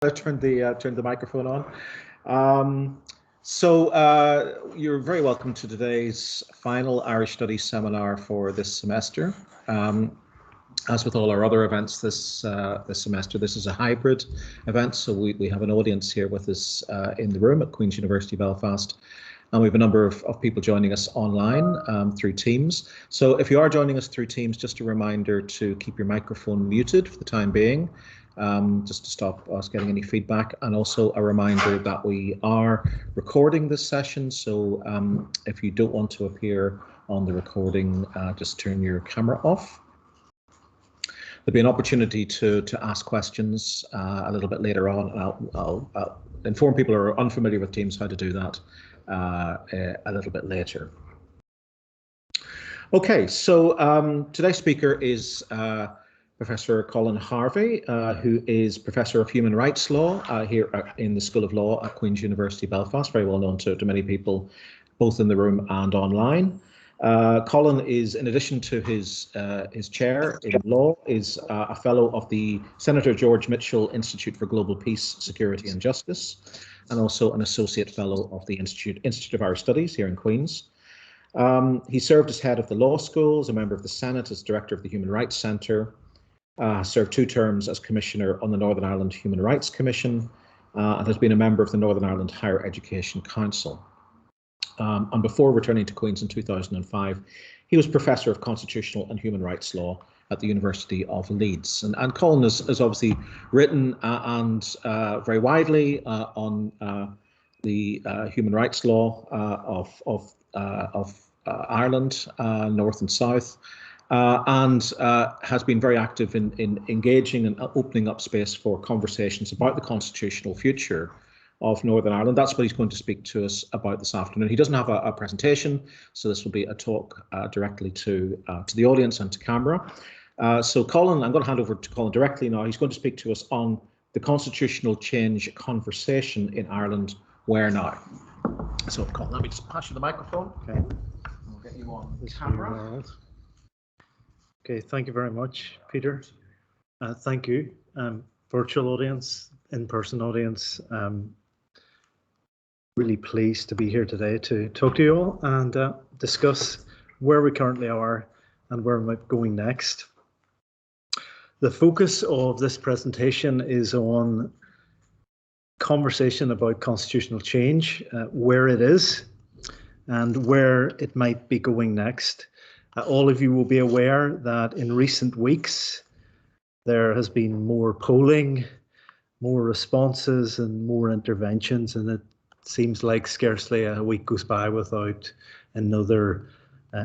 Turned the microphone on. You're very welcome to today's final Irish Studies seminar for this semester. As with all our other events this semester, this is a hybrid event, so we have an audience here with us in the room at Queen's University Belfast, and we have a number of people joining us online through Teams. So if you are joining us through Teams, just a reminder to keep your microphone muted for the time being, just to stop us getting any feedback, and also a reminder that we are recording this session, so if you don't want to appear on the recording, just turn your camera off. There'll be an opportunity to ask questions a little bit later on, and I'll inform people who are unfamiliar with Teams how to do that a little bit later. Okay, so today's speaker is Professor Colin Harvey, who is Professor of Human Rights Law here in the School of Law at Queen's University Belfast, very well known to many people, both in the room and online. Colin is, in addition to his chair in law, is a fellow of the Senator George Mitchell Institute for Global Peace, Security and Justice, and also an associate fellow of the Institute of Irish Studies here in Queen's. He served as head of the law school, as a member of the Senate, as director of the Human Rights Centre, served 2 terms as commissioner on the Northern Ireland Human Rights Commission, and has been a member of the Northern Ireland Higher Education Council. And before returning to Queen's in 2005, he was Professor of Constitutional and Human Rights Law at the University of Leeds. And Colin has obviously written very widely on the human rights law of Ireland, North and South, and has been very active in engaging and opening up space for conversations about the constitutional future of Northern Ireland. That's what he's going to speak to us about this afternoon. He doesn't have a presentation, so this will be a talk directly to the audience and to camera. So Colin, I'm going to hand over to Colin directly now. He's going to speak to us on the constitutional change conversation in Ireland, where now. So Colin, let me just pass you the microphone. Okay. We'll get you on camera. Okay, thank you very much, Peter. Thank you, virtual audience, in-person audience. Really pleased to be here today to talk to you all and discuss where we currently are and where we're going next. The focus of this presentation is on conversation about constitutional change, where it is and where it might be going next. All of you will be aware that in recent weeks there has been more polling, more responses and more interventions, and it seems like scarcely a week goes by without another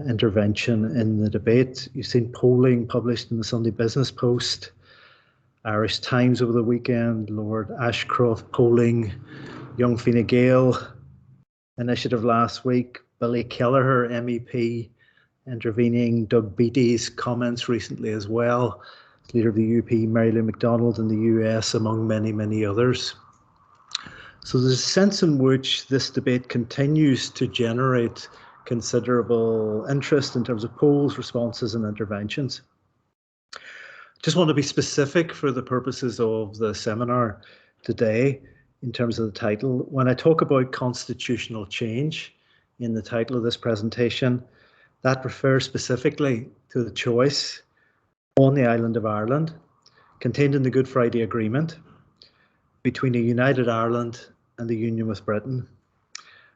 intervention in the debate. You've seen polling published in the Sunday Business Post, Irish Times over the weekend, Lord Ashcroft polling, Young Fine Gael initiative last week, Billy Kelleher MEP intervening, Doug Beattie's comments recently as well, leader of the UP, Mary Lou McDonald in the US, among many, many others. So there's a sense in which this debate continues to generate considerable interest in terms of polls, responses and interventions. Just want to be specific for the purposes of the seminar today in terms of the title. When I talk about constitutional change in the title of this presentation, that refers specifically to the choice on the island of Ireland contained in the Good Friday Agreement between a united Ireland and the union with Britain.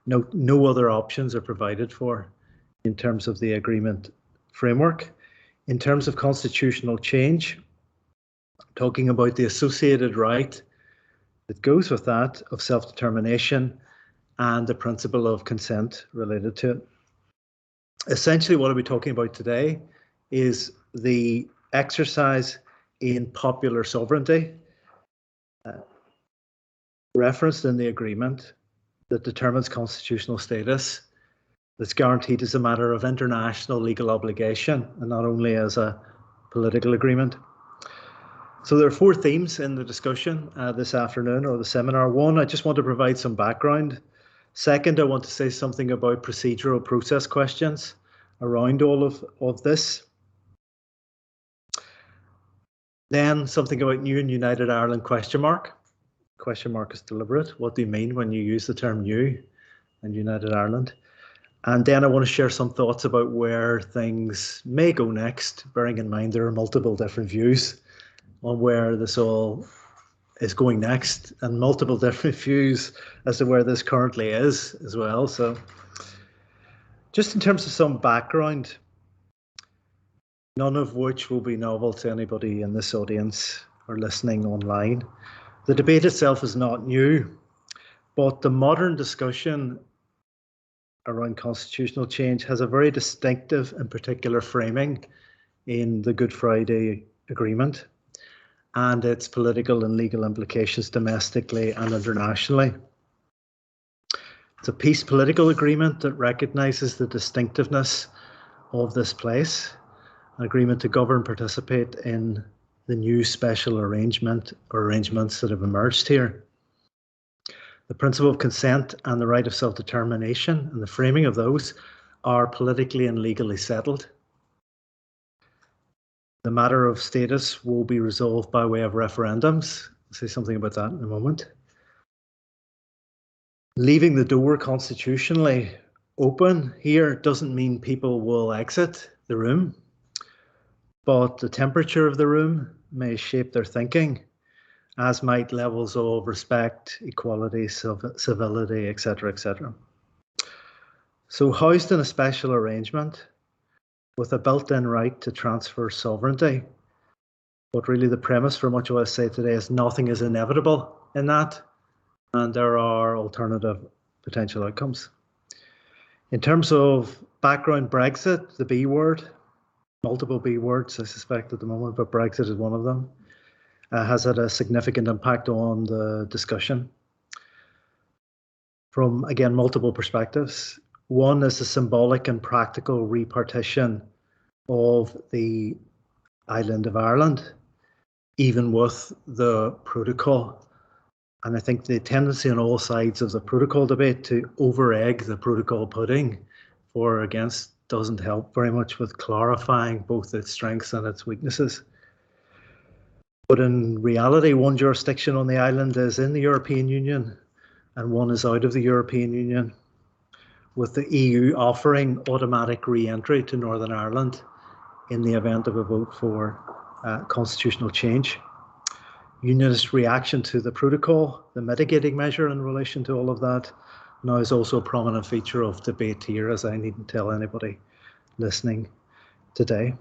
No other options are provided for in terms of the agreement framework. In terms of constitutional change, talking about the associated right that goes with that of self-determination and the principle of consent related to it. Essentially, what I'll be talking about today is the exercise in popular sovereignty referenced in the agreement that determines constitutional status, that's guaranteed as a matter of international legal obligation and not only as a political agreement. So there are 4 themes in the discussion this afternoon, or the seminar. 1, I just want to provide some background. 2nd, I want to say something about procedural process questions around all of this. Then something about new and united Ireland question mark. question mark is deliberate. What do you mean when you use the term new and United Ireland? And then I want to share some thoughts about where things may go next, bearing in mind there are multiple different views on where this all is going next, and multiple different views as to where this currently is as well. So just in terms of some background, none of which will be novel to anybody in this audience or listening online. The debate itself is not new, but the modern discussion around constitutional change has a very distinctive and particular framing in the Good Friday Agreement and its political and legal implications domestically and internationally. It's a peace political agreement that recognises the distinctiveness of this place, an agreement to govern, participate in the new special arrangement or arrangements that have emerged here. The principle of consent and the right of self-determination and the framing of those are politically and legally settled. The matter of status will be resolved by way of referendums. I'll say something about that in a moment. Leaving the door constitutionally open here doesn't mean people will exit the room, but the temperature of the room may shape their thinking, as might levels of respect, equality, civility, etc., etc. So housed in a special arrangement with a built-in right to transfer sovereignty, but really the premise for much of what I say today is nothing is inevitable in that, and there are alternative potential outcomes. In terms of background Brexit, the B word, multiple B words I suspect at the moment, but Brexit is one of them, has had a significant impact on the discussion from, again, multiple perspectives. One is the symbolic and practical repartition of the island of Ireland, even with the protocol. And I think the tendency on all sides of the protocol debate to over-egg the protocol pudding for or against doesn't help very much with clarifying both its strengths and its weaknesses. But in reality, one jurisdiction on the island is in the European Union and one is out of the European Union, with the EU offering automatic re-entry to Northern Ireland in the event of a vote for constitutional change. Unionist reaction to the protocol, the mitigating measure in relation to all of that, now is also a prominent feature of debate here, as I needn't tell anybody listening today.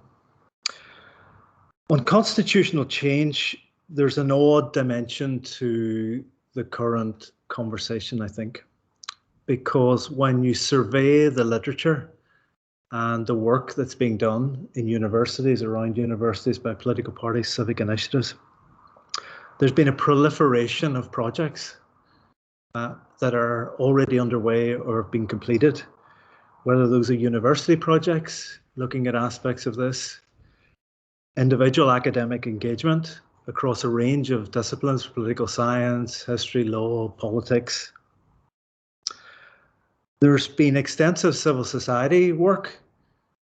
On constitutional change, there's an odd dimension to the current conversation, I think, because when you survey the literature and the work that's being done in universities, around universities by political parties, civic initiatives, there's been a proliferation of projects that are already underway or have been completed, whether those are university projects looking at aspects of this, individual academic engagement across a range of disciplines, political science, history, law, politics. There's been extensive civil society work,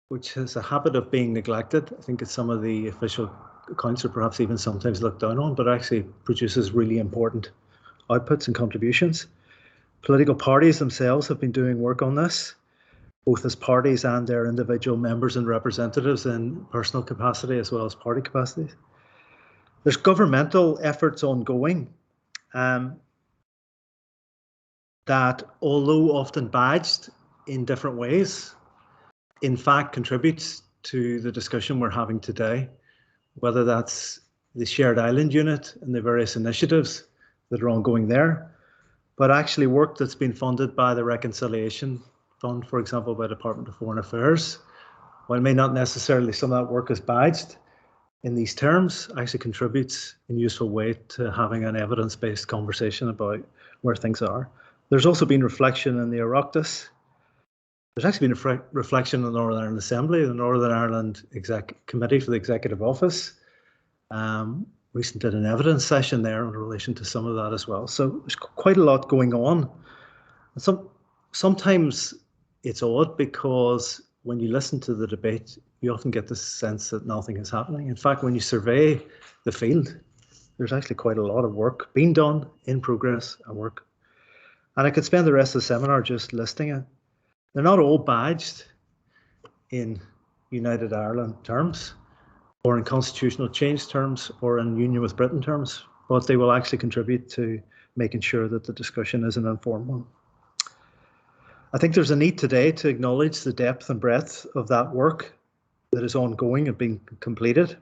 which has a habit of being neglected. I think it's some of the official accounts are perhaps even sometimes looked down on, but actually produces really important outputs and contributions. Political parties themselves have been doing work on this, both as parties and their individual members and representatives in personal capacity as well as party capacities. There's governmental efforts ongoing that, although often badged in different ways, in fact contributes to the discussion we're having today, whether that's the Shared Island Unit and the various initiatives that are ongoing there, but actually work that's been funded by the Reconciliation Fund, for example, by the Department of Foreign Affairs. While it may not necessarily some of that work is badged in these terms, actually contributes in a useful way to having an evidence-based conversation about where things are. There's also been reflection in the Oireachtas. There's actually been a reflection in the Northern Ireland Assembly, the Northern Ireland Committee for the Executive Office. Recently did an evidence session there in relation to some of that as well. So there's quite a lot going on. Sometimes it's odd because when you listen to the debate, you often get the sense that nothing is happening. In fact, when you survey the field, There's actually quite a lot of work being done, in progress and work. And I could spend the rest of the seminar just listing it. They're not all badged in United Ireland terms, or in constitutional change terms, or in Union with Britain terms, but they will actually contribute to making sure that the discussion is an informed one. I think there's a need today to acknowledge the depth and breadth of that work that is ongoing and being completed.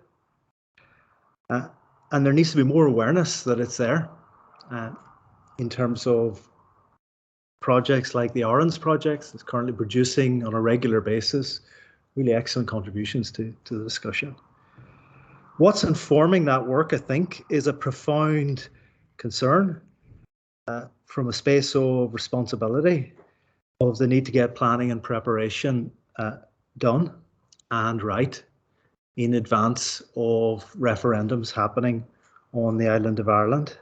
And there needs to be more awareness that it's there in terms of projects like the Orange project that's currently producing on a regular basis really excellent contributions to the discussion. What's informing that work, I think, is a profound concern from a space of responsibility of the need to get planning and preparation done and right in advance of referendums happening on the island of Ireland,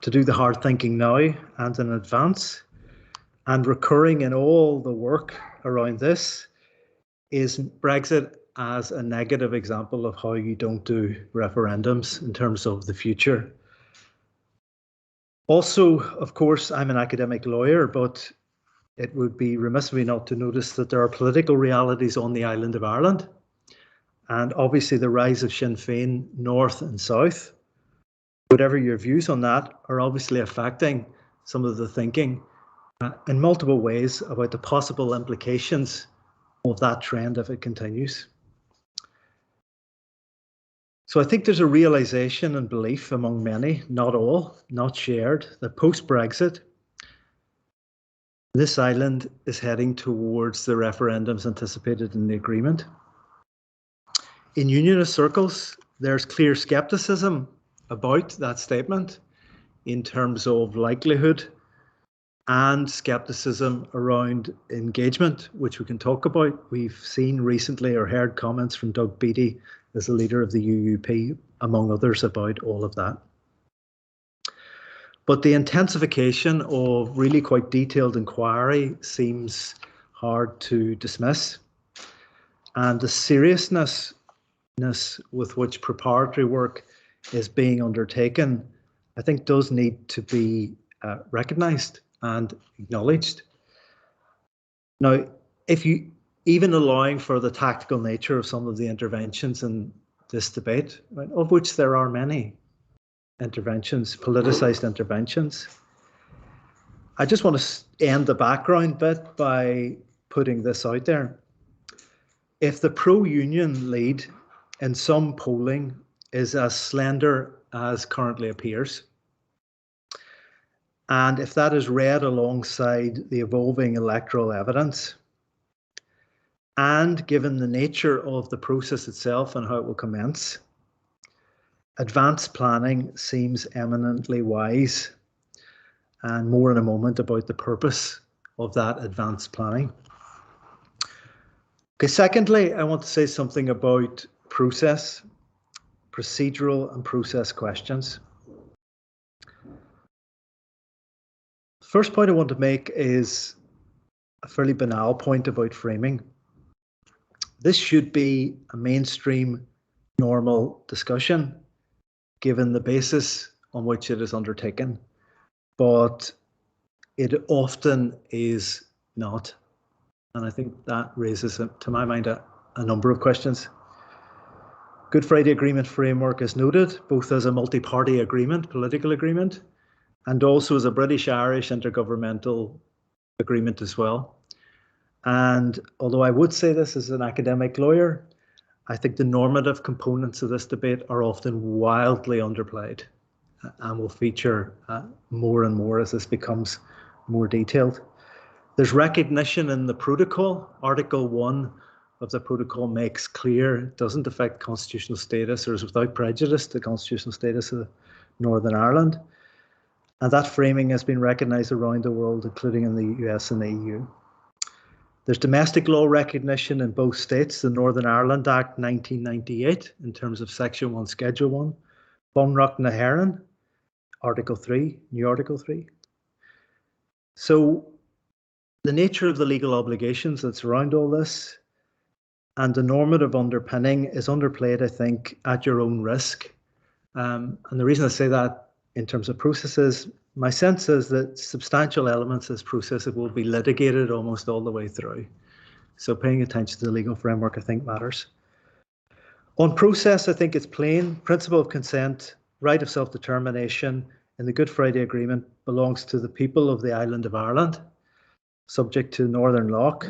to do the hard thinking now and in advance. And recurring in all the work around this is Brexit as a negative example of how you don't do referendums in terms of the future. Also, of course, I'm an academic lawyer, but it would be remiss of me not to notice that there are political realities on the island of Ireland. And obviously the rise of Sinn Féin north and south, whatever your views on that, are obviously affecting some of the thinking in multiple ways about the possible implications of that trend if it continues. So I think there's a realization and belief among many, not all, not shared, that post-Brexit, this island is heading towards the referendums anticipated in the agreement. In unionist circles, there's clear skepticism about that statement in terms of likelihood, and skepticism around engagement, which we can talk about. We've seen recently or heard comments from Doug Beattie as the leader of the UUP, among others, about all of that. But the intensification of really quite detailed inquiry seems hard to dismiss. And the seriousness with which preparatory work is being undertaken, I think does need to be recognised and acknowledged. Now, if you, even allowing for the tactical nature of some of the interventions in this debate, right, of which there are many interventions, politicised interventions, I just want to end the background bit by putting this out there. If the pro-union lead in some polling is as slender as currently appears, and if that is read alongside the evolving electoral evidence, and given the nature of the process itself and how it will commence, advanced planning seems eminently wise, and more in a moment about the purpose of that advanced planning. Okay, secondly, I want to say something about process, procedural and process questions. First point I want to make is a fairly banal point about framing. This should be a mainstream, normal discussion, given the basis on which it is undertaken, but it often is not. And I think that raises, to my mind, a number of questions. Good Friday Agreement framework is noted, both as a multi-party agreement, political agreement, and also as a British-Irish intergovernmental agreement as well. And although I would say this as an academic lawyer, I think the normative components of this debate are often wildly underplayed and will feature more and more as this becomes more detailed. There's recognition in the protocol. Article 1 of the protocol makes clear it doesn't affect constitutional status or is without prejudice to constitutional status of Northern Ireland. And that framing has been recognised around the world, including in the US and the EU. There's domestic law recognition in both states, the Northern Ireland Act 1998 in terms of Section 1, Schedule 1, Bunrock na Heron, Article 3, new Article 3. So the nature of the legal obligations that surround all this and the normative underpinning is underplayed, I think, at your own risk And the reason I say that in terms of processes, my sense is that substantial elements of this process will be litigated almost all the way through. So paying attention to the legal framework, I think, matters. On process, I think it's plain. Principle of consent, right of self-determination in the Good Friday Agreement belongs to the people of the island of Ireland, subject to Northern Law.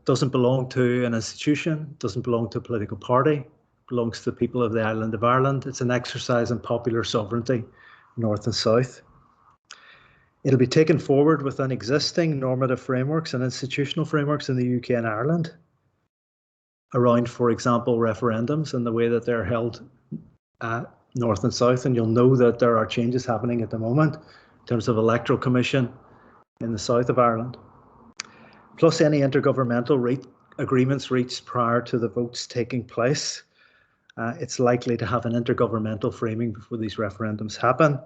Doesn't belong to an institution, doesn't belong to a political party, belongs to the people of the island of Ireland. It's an exercise in popular sovereignty, north and south. It'll be taken forward within existing normative frameworks and institutional frameworks in the UK and Ireland around, for example, referendums and the way that they're held north and south. And you'll know that there are changes happening at the moment in terms of electoral commission in the south of Ireland. Plus any intergovernmental agreements reached prior to the votes taking place. It's likely to have an intergovernmental framing before these referendums happen.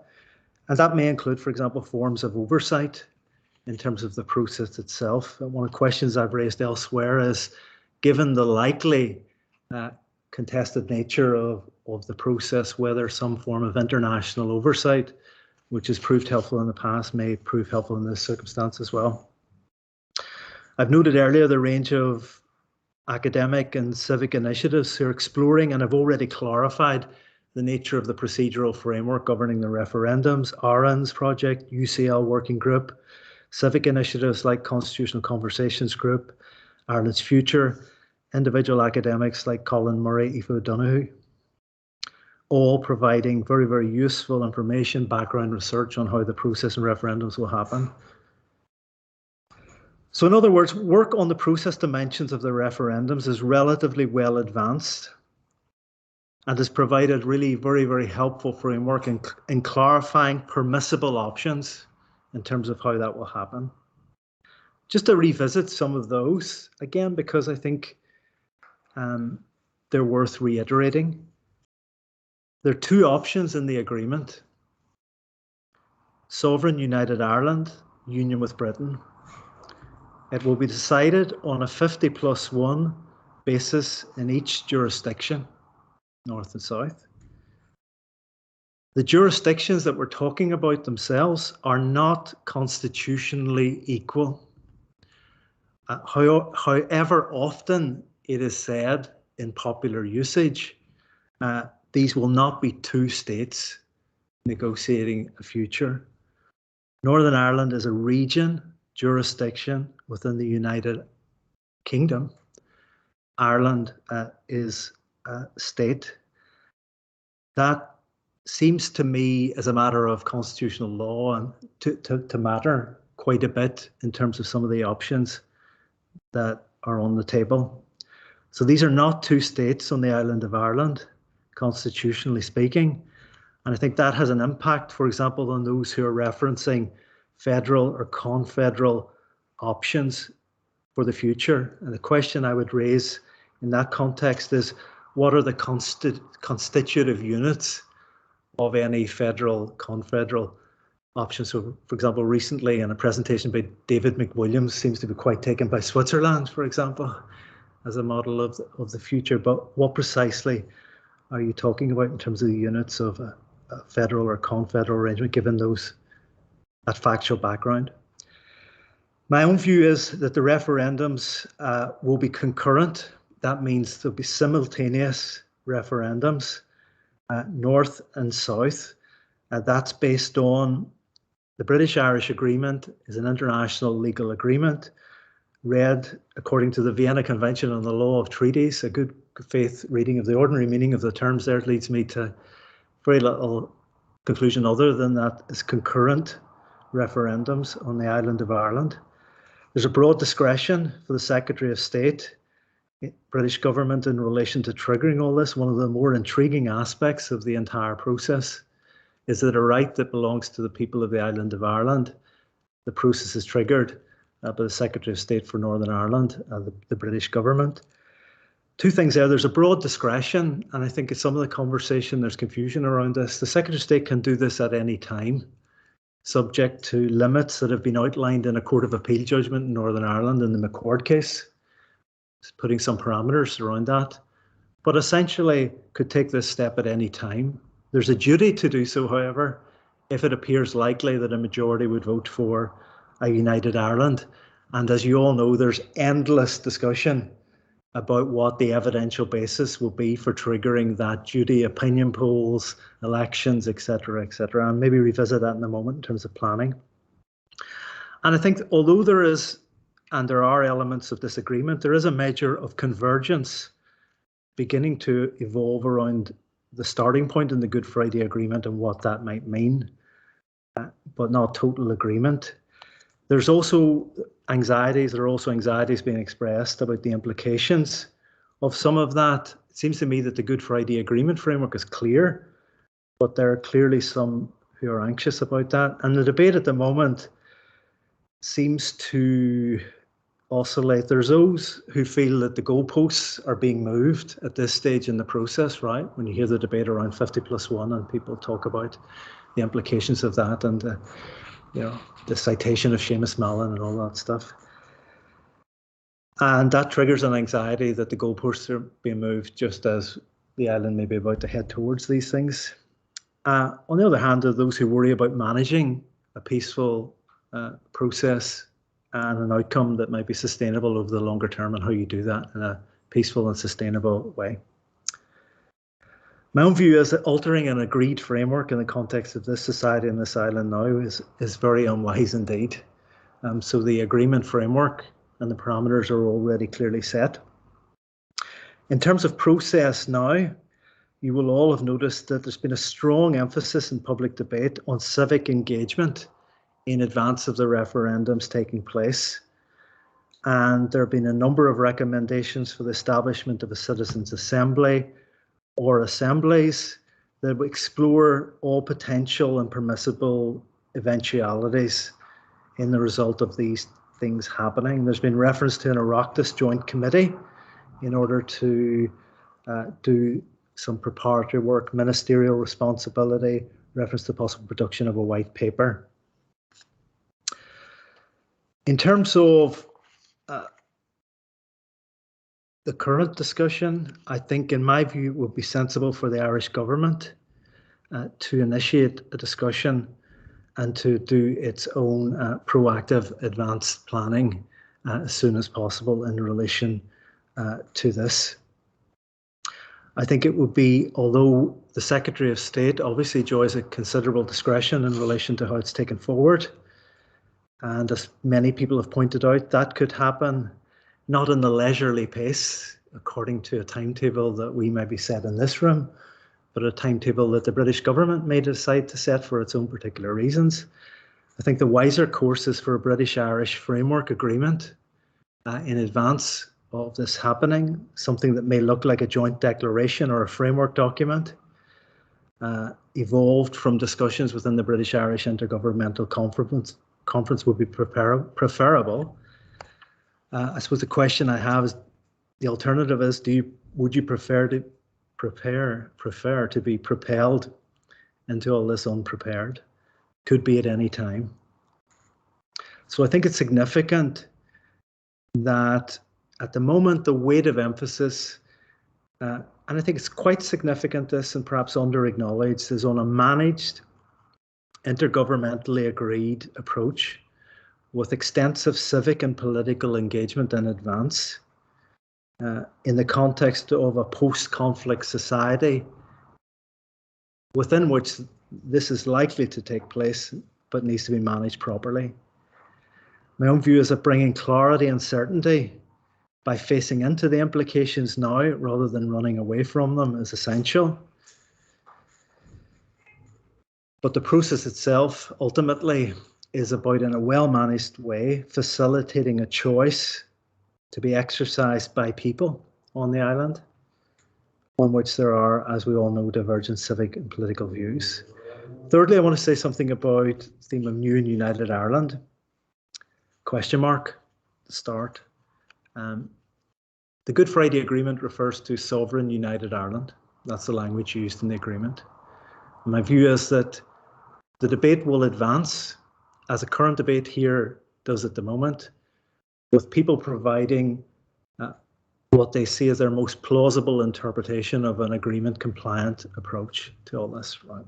And that may include, for example, forms of oversight in terms of the process itself. And one of the questions I've raised elsewhere is, given the likely contested nature of the process, whether some form of international oversight, which has proved helpful in the past, may prove helpful in this circumstance as well. I've noted earlier the range of academic and civic initiatives who are exploring, and have already clarified the nature of the procedural framework governing the referendums. RN's project, UCL working group, civic initiatives like Constitutional Conversations Group, Ireland's Future, individual academics like Colin Murray, Aoife Donoghue, all providing very, very useful information, background research on how the process and referendums will happen. So in other words, work on the process dimensions of the referendums is relatively well advanced and has provided really very, very helpful framework in clarifying permissible options in terms of how that will happen. Just to revisit some of those, again, because I think they're worth reiterating. There are two options in the agreement: Sovereign United Ireland, union with Britain. It will be decided on a 50+1 basis in each jurisdiction, north and south. The jurisdictions that we're talking about themselves are not constitutionally equal. However often it is said in popular usage, these will not be two states negotiating a future. Northern Ireland is a region, jurisdiction within the United Kingdom. Ireland is a state. That seems to me, as a matter of constitutional law, and to matter quite a bit in terms of some of the options that are on the table. So these are not two states on the island of Ireland, constitutionally speaking. And I think that has an impact, for example, on those who are referencing federal or confederal options for the future. And the question I would raise in that context is, what are the constitutive units of any federal, confederal options? So, for example, recently in a presentation by David McWilliams, seems to be quite taken by Switzerland, for example, as a model of the future. But what precisely are you talking about in terms of the units of a federal or confederal arrangement, given that factual background? My own view is that the referendums will be concurrent. That means there'll be simultaneous referendums, north and south. That's based on the British-Irish Agreement is an international legal agreement, read according to the Vienna Convention on the Law of Treaties. A good faith reading of the ordinary meaning of the terms there leads me to very little conclusion other than that it's concurrent referendums on the island of Ireland. There's a broad discretion for the Secretary of State, British government, in relation to triggering all this. One of the more intriguing aspects of the entire process is that a right that belongs to the people of the island of Ireland, the process is triggered by the Secretary of State for Northern Ireland, the British government. Two things there. There's a broad discretion, and I think in some of the conversation there's confusion around this. The Secretary of State can do this at any time, subject to limits that have been outlined in a Court of Appeal judgment in Northern Ireland in the McCord case, putting some parameters around that, but essentially could take this step at any time. There's a duty to do so, however, if it appears likely that a majority would vote for a united Ireland. And as you all know, there's endless discussion about what the evidential basis will be for triggering that duty, opinion polls, elections, etc., etc. And maybe revisit that in a moment in terms of planning. And I think although there is, and there are elements of disagreement, there is a measure of convergence beginning to evolve around the starting point in the Good Friday Agreement and what that might mean, but not total agreement. There's also anxieties, there are also anxieties being expressed about the implications of some of that. It seems to me that the Good Friday Agreement framework is clear, but there are clearly some who are anxious about that. And the debate at the moment seems to oscillate. There's those who feel that the goalposts are being moved at this stage in the process, right? When you hear the debate around 50+1 and people talk about the implications of that and the citation of Seamus Mallon and all that stuff. And that triggers an anxiety that the goalposts are being moved just as the island may be about to head towards these things. On the other hand, there are those who worry about managing a peaceful process and an outcome that might be sustainable over the longer term, and how you do that in a peaceful and sustainable way. My own view is that altering an agreed framework in the context of this society and this island now is very unwise indeed. So the agreement framework and the parameters are already clearly set. In terms of process now, you will all have noticed that there's been a strong emphasis in public debate on civic engagement in advance of the referendums taking place. And there have been a number of recommendations for the establishment of a citizens' assembly or assemblies that will explore all potential and permissible eventualities in the result of these things happening. There's been reference to an Oireachtas joint committee in order to do some preparatory work, ministerial responsibility, reference to possible production of a white paper. In terms of the current discussion, I think, in my view, it would be sensible for the Irish government to initiate a discussion and to do its own proactive advanced planning as soon as possible in relation to this. I think it would be, although the Secretary of State obviously enjoys a considerable discretion in relation to how it's taken forward, and as many people have pointed out, that could happen not in the leisurely pace, according to a timetable that we maybe set in this room, but a timetable that the British government may decide to set for its own particular reasons. I think the wiser course is for a British-Irish framework agreement in advance of this happening, something that may look like a joint declaration or a framework document, evolved from discussions within the British-Irish Intergovernmental Conference would be preferable. I suppose the question I have is, the alternative is, would you prefer to be propelled into all this unprepared? Could be at any time. So I think it's significant that at the moment the weight of emphasis, and I think it's quite significant this and perhaps under-acknowledged, is on a managed, intergovernmentally agreed approach with extensive civic and political engagement in advance in the context of a post-conflict society within which this is likely to take place but needs to be managed properly. My own view is that bringing clarity and certainty by facing into the implications now rather than running away from them is essential. But the process itself ultimately is about, in a well-managed way, facilitating a choice to be exercised by people on the island, on which there are, as we all know, divergent civic and political views. Thirdly, I want to say something about the theme of new and united Ireland. Question mark, to start. The Good Friday Agreement refers to sovereign united Ireland. That's the language used in the agreement. And my view is that the debate will advance, as the current debate here does at the moment, with people providing what they see as their most plausible interpretation of an agreement-compliant approach to all this. Right.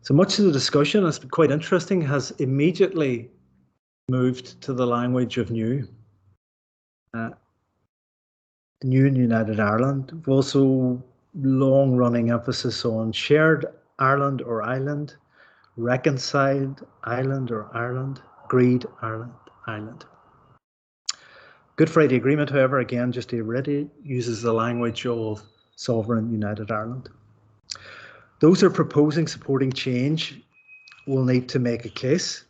So much of the discussion, it's been quite interesting, has immediately moved to the language of new. New in United Ireland. We've also long-running emphasis on shared Ireland or island, reconciled Ireland or Ireland, agreed Ireland, island. Good Friday Agreement, however, again, just to reiterate, uses the language of sovereign United Ireland. Those who are proposing supporting change will need to make a case.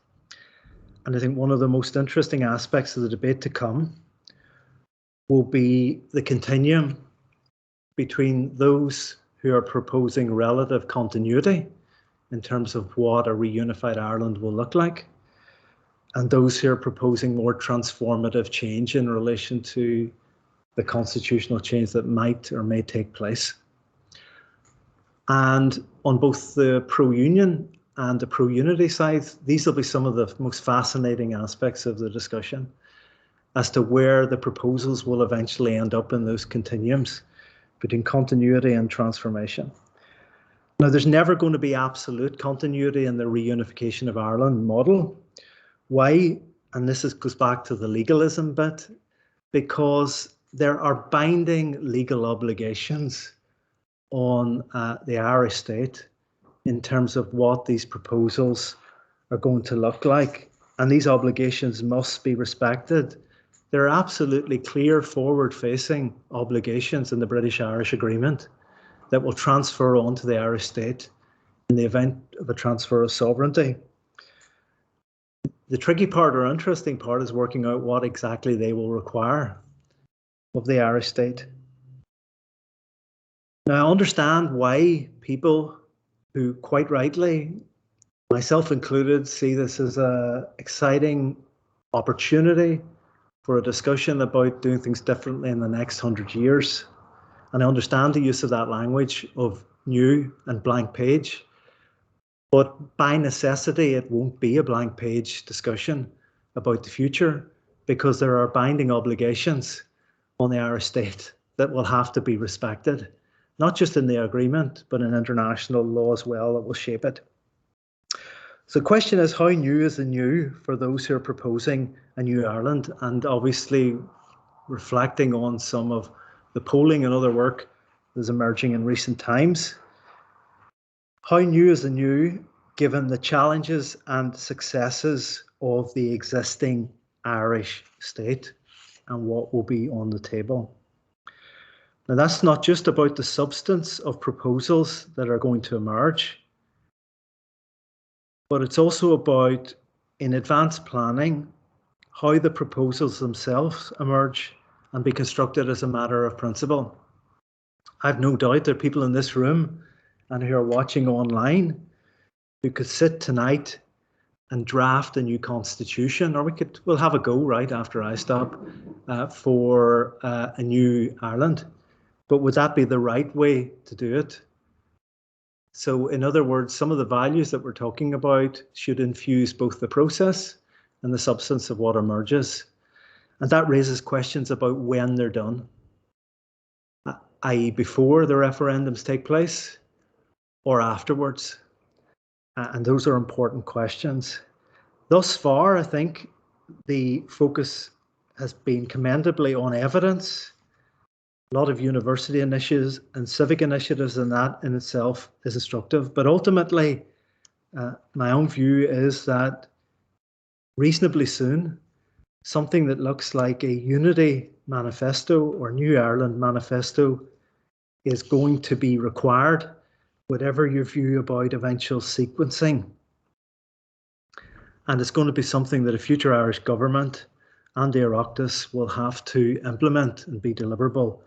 And I think one of the most interesting aspects of the debate to come will be the continuum between those who are proposing relative continuity in terms of what a reunified Ireland will look like, and those who are proposing more transformative change in relation to the constitutional change that might or may take place. And on both the pro-union and the pro-unity side, these will be some of the most fascinating aspects of the discussion as to where the proposals will eventually end up in those continuums between continuity and transformation. Now, there's never going to be absolute continuity in the reunification of Ireland model. Why? And this goes back to the legalism bit, because there are binding legal obligations on the Irish state in terms of what these proposals are going to look like. And these obligations must be respected. There are absolutely clear forward-facing obligations in the British-Irish Agreement that will transfer on to the Irish state in the event of a transfer of sovereignty. The tricky part or interesting part is working out what exactly they will require of the Irish state. Now, I understand why people who quite rightly, myself included, see this as an exciting opportunity for a discussion about doing things differently in the next 100 years. And I understand the use of that language of new and blank page, but by necessity, it won't be a blank page discussion about the future, because there are binding obligations on the Irish state that will have to be respected, not just in the agreement, but in international law as well that will shape it. So the question is, how new is the new for those who are proposing a new Ireland? And obviously reflecting on some of the polling and other work that is emerging in recent times. How new is the new, given the challenges and successes of the existing Irish state and what will be on the table? Now, that's not just about the substance of proposals that are going to emerge, but it's also about, in advance planning, how the proposals themselves emerge and be constructed as a matter of principle. I've no doubt there are people in this room and who are watching online who could sit tonight and draft a new constitution, or we'll have a go right after I stop for a new Ireland. But would that be the right way to do it? So in other words, some of the values that we're talking about should infuse both the process and the substance of what emerges. And that raises questions about when they're done, i.e. before the referendums take place or afterwards. And those are important questions. Thus far, I think the focus has been commendably on evidence. A lot of university initiatives and civic initiatives, and that in itself is instructive. But ultimately, my own view is that reasonably soon, something that looks like a unity manifesto or New Ireland manifesto is going to be required, whatever your view about eventual sequencing. And it's going to be something that a future Irish government and the Oireachtas will have to implement and be deliverable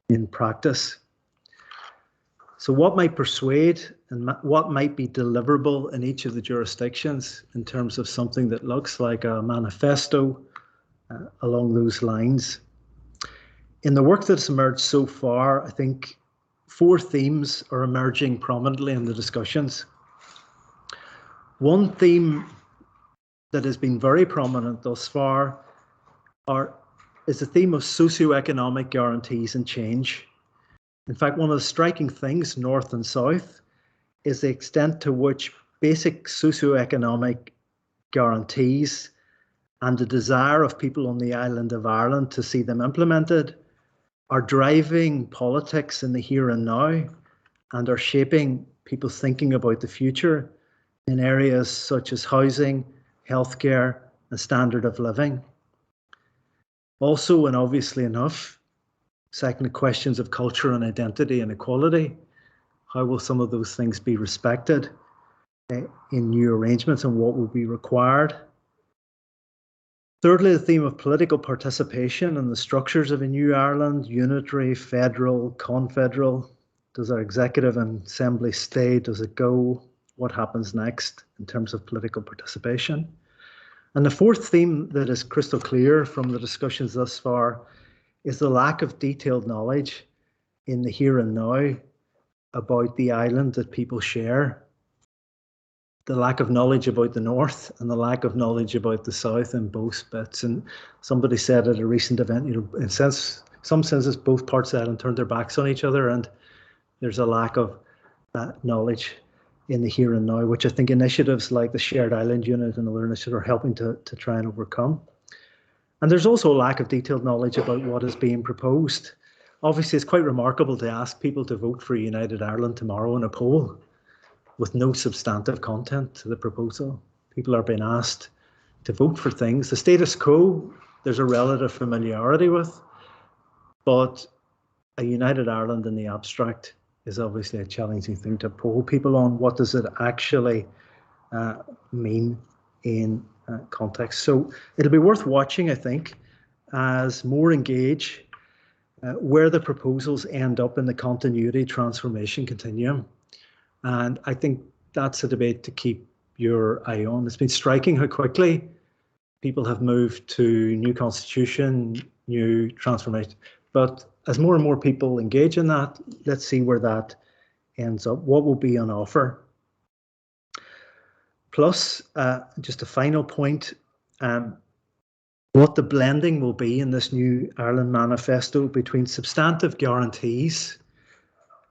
in practice. So what might persuade and what might be deliverable in each of the jurisdictions in terms of something that looks like a manifesto along those lines? In the work that's emerged so far, I think 4 themes are emerging prominently in the discussions. One theme that has been very prominent thus far are is the theme of socioeconomic guarantees and change. In fact, one of the striking things, north and south, is the extent to which basic socioeconomic guarantees and the desire of people on the island of Ireland to see them implemented are driving politics in the here and now and are shaping people thinking about the future in areas such as housing, healthcare, and standard of living. Also, and obviously enough, second, questions of culture and identity and equality. How will some of those things be respected in new arrangements, and what will be required? Thirdly, the theme of political participation and the structures of a new Ireland, unitary, federal, confederal. Does our executive and assembly stay? Does it go? What happens next in terms of political participation? And the fourth theme that is crystal clear from the discussions thus far is the lack of detailed knowledge in the here and now about the island that people share. The lack of knowledge about the north and the lack of knowledge about the south in both bits. And somebody said at a recent event, in some senses, both parts of the island turned their backs on each other, and there's a lack of knowledge in the here and now, which I think initiatives like the Shared Island Unit and other initiatives are helping to try and overcome. And there's also a lack of detailed knowledge about what is being proposed. Obviously, it's quite remarkable to ask people to vote for United Ireland tomorrow in a poll with no substantive content to the proposal. People are being asked to vote for things. The status quo, there's a relative familiarity with, but a United Ireland in the abstract is obviously a challenging thing to poll people on. What does it actually mean in context? So it'll be worth watching, I think, as more engage where the proposals end up in the continuity transformation continuum. And I think that's a debate to keep your eye on. It's been striking how quickly people have moved to new constitution, new transformation. But as more and more people engage in that, let's see where that ends up. What will be on offer? Plus, just a final point, what the blending will be in this new Ireland manifesto between substantive guarantees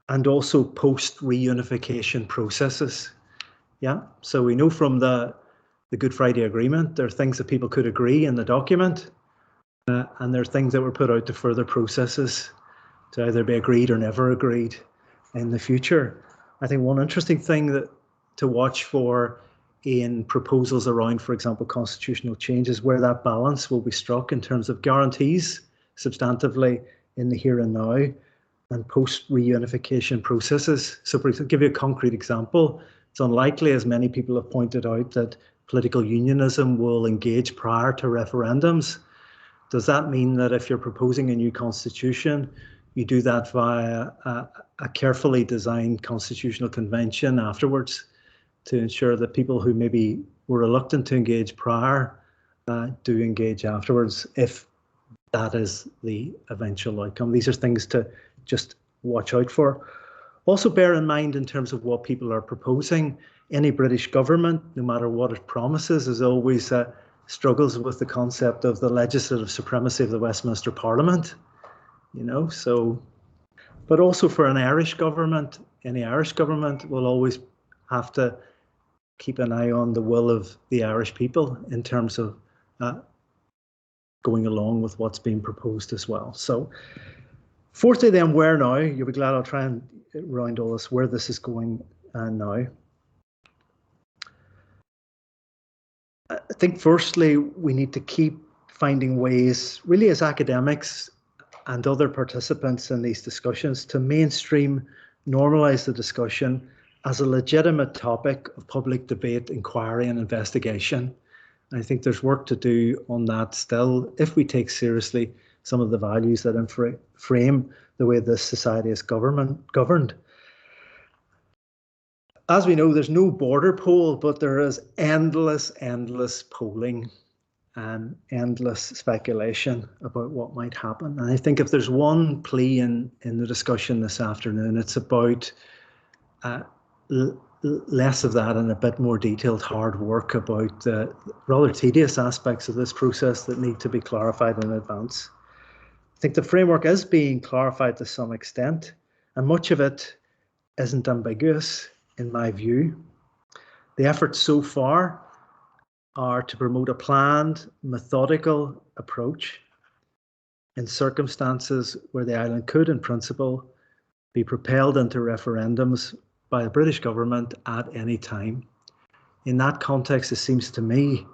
and also post-reunification processes. Yeah, so we know from the Good Friday Agreement, there are things that people could agree in the document, and there are things that were put out to further processes to either be agreed or never agreed in the future. I think one interesting thing to watch for in proposals around, for example, constitutional changes, where that balance will be struck in terms of guarantees substantively in the here and now, and post-reunification processes. So to give you a concrete example, it's unlikely, as many people have pointed out, that political unionism will engage prior to referendums. Does that mean that if you're proposing a new constitution, you do that via a carefully designed constitutional convention afterwards to ensure that people who maybe were reluctant to engage prior do engage afterwards, if that is the eventual outcome? These are things to just watch out for. Also bear in mind, in terms of what people are proposing, any British government, no matter what it promises, is always struggles with the concept of the legislative supremacy of the Westminster Parliament, so, but also for an Irish government, any Irish government will always have to keep an eye on the will of the Irish people in terms of going along with what's being proposed as well. So, fourthly then, where now? You'll be glad I'll try and round all this, where this is going now. I think firstly, we need to keep finding ways, really as academics and other participants in these discussions, to mainstream, normalise the discussion as a legitimate topic of public debate, inquiry and investigation. And I think there's work to do on that still, if we take seriously some of the values that frame the way this society is governed. As we know, there's no border poll, but there is endless polling and endless speculation about what might happen. And I think if there's one plea in the discussion this afternoon, it's about less of that and a bit more detailed hard work about the rather tedious aspects of this process that need to be clarified in advance. I think the framework is being clarified to some extent, and much of it isn't ambiguous in my view. The efforts so far are to promote a planned, methodical approach in circumstances where the island could, in principle, be propelled into referendums by the British government at any time. In that context, it seems to me,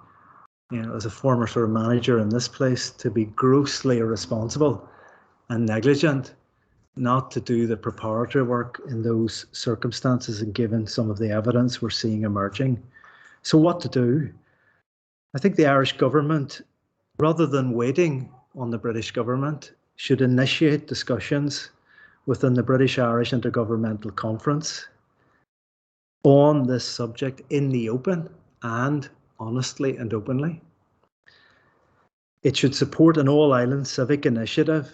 as a former sort of manager in this place, to be grossly irresponsible and negligent not to do the preparatory work in those circumstances and given some of the evidence we're seeing emerging. So what to do? I think the Irish government, rather than waiting on the British government, should initiate discussions within the British-Irish Intergovernmental Conference on this subject in the open and honestly and openly. It should support an all-island civic initiative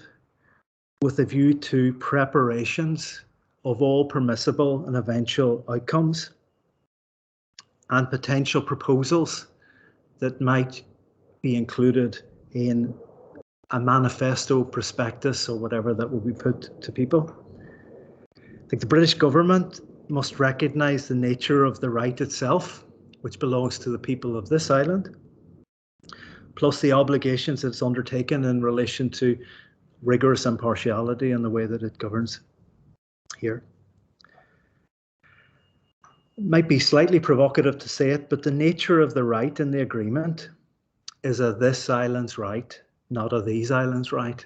with a view to preparations of all permissible and eventual outcomes and potential proposals that might be included in a manifesto, prospectus, or whatever that will be put to people. I think the British government must recognise the nature of the right itself, which belongs to the people of this island, plus the obligations it's undertaken in relation to rigorous impartiality in the way that it governs here. It might be slightly provocative to say it, but the nature of the right in the agreement is a this island's right, not a these islands' right.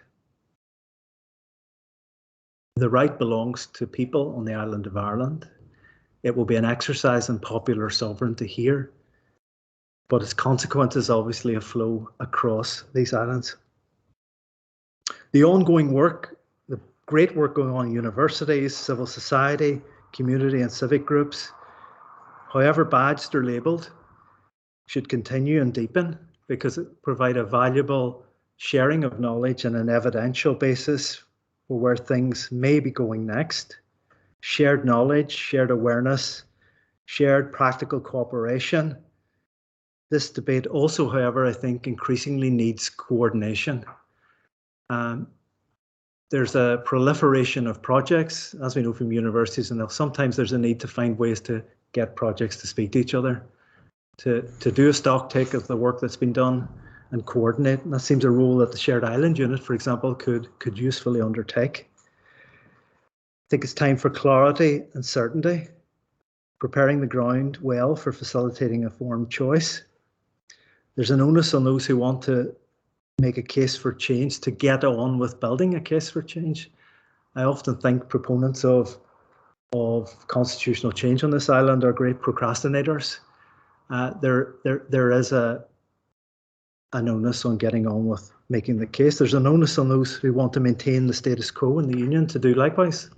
The right belongs to people on the island of Ireland. It will be an exercise in popular sovereignty here, but its consequences obviously flow across these islands. The ongoing work, the great work going on in universities, civil society, community and civic groups, however badged or labelled, should continue and deepen because it provides a valuable sharing of knowledge and an evidential basis for where things may be going next. Shared knowledge, shared awareness, shared practical cooperation. This debate also, however, I think increasingly needs coordination. There's a proliferation of projects, as we know from universities, and sometimes there's a need to find ways to get projects to speak to each other, to do a stock take of the work that's been done and coordinate. And that seems a role that the Shared Island Unit, for example, could usefully undertake. I think it's time for clarity and certainty, preparing the ground well for facilitating informed choice. There's an onus on those who want to make a case for change to get on with building a case for change. I often think proponents of constitutional change on this island are great procrastinators. There is an onus on getting on with making the case. There's an onus on those who want to maintain the status quo in the Union to do likewise.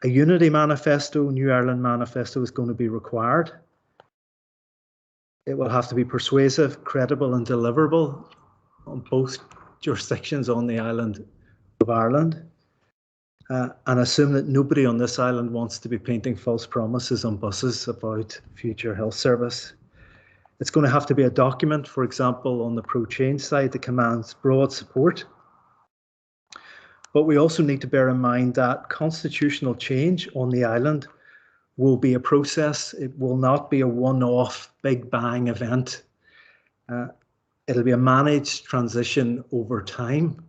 A unity manifesto, New Ireland manifesto, is going to be required. It will have to be persuasive, credible and deliverable on both jurisdictions on the island of Ireland, and assume that nobody on this island wants to be painting false promises on buses about future health service. It's going to have to be a document, for example, on the pro-change side that commands broad support. But we also need to bear in mind that constitutional change on the island will be a process. It will not be a one-off big bang event. It'll be a managed transition over time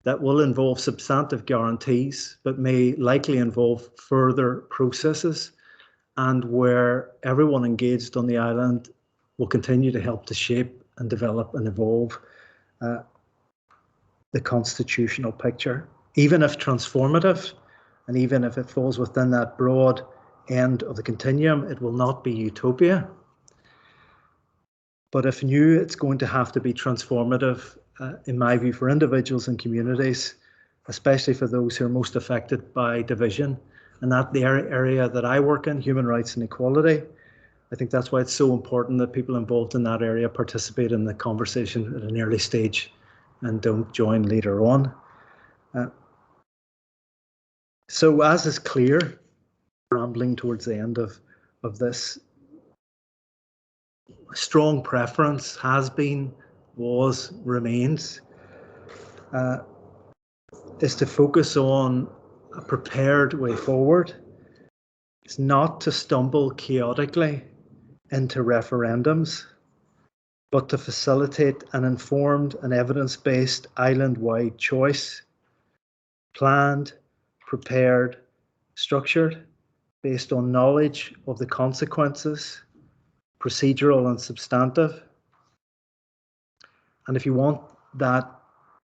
that will involve substantive guarantees, but may likely involve further processes, and where everyone engaged on the island will continue to help to shape and develop and evolve the constitutional picture. Even if transformative, and even if it falls within that broad end of the continuum, it will not be utopia. But if new, it's going to have to be transformative, in my view, for individuals and communities, especially for those who are most affected by division. And that the area that I work in, human rights and equality, I think that's why it's so important that people involved in that area participate in the conversation at an early stage and don't join later on. So as is clear, rambling towards the end of this, strong preference has been, was, remains is to focus on a prepared way forward. It's not to stumble chaotically into referendums, but to facilitate an informed and evidence-based island-wide choice, planned, prepared, structured, based on knowledge of the consequences, procedural and substantive. And if you want that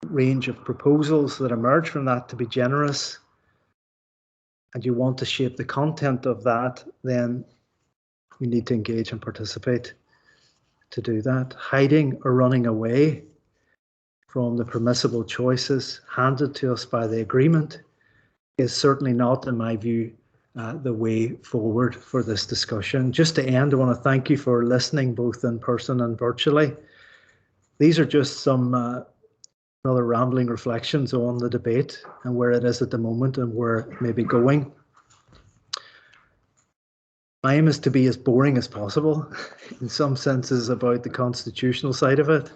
range of proposals that emerge from that to be generous, and you want to shape the content of that, then we need to engage and participate to do that. Hiding or running away from the permissible choices handed to us by the agreement is certainly not, in my view, the way forward for this discussion. Just to end, I want to thank you for listening both in person and virtually. These are just some rather rambling reflections on the debate and where it is at the moment and where it may be going. My aim is to be as boring as possible in some senses about the constitutional side of it,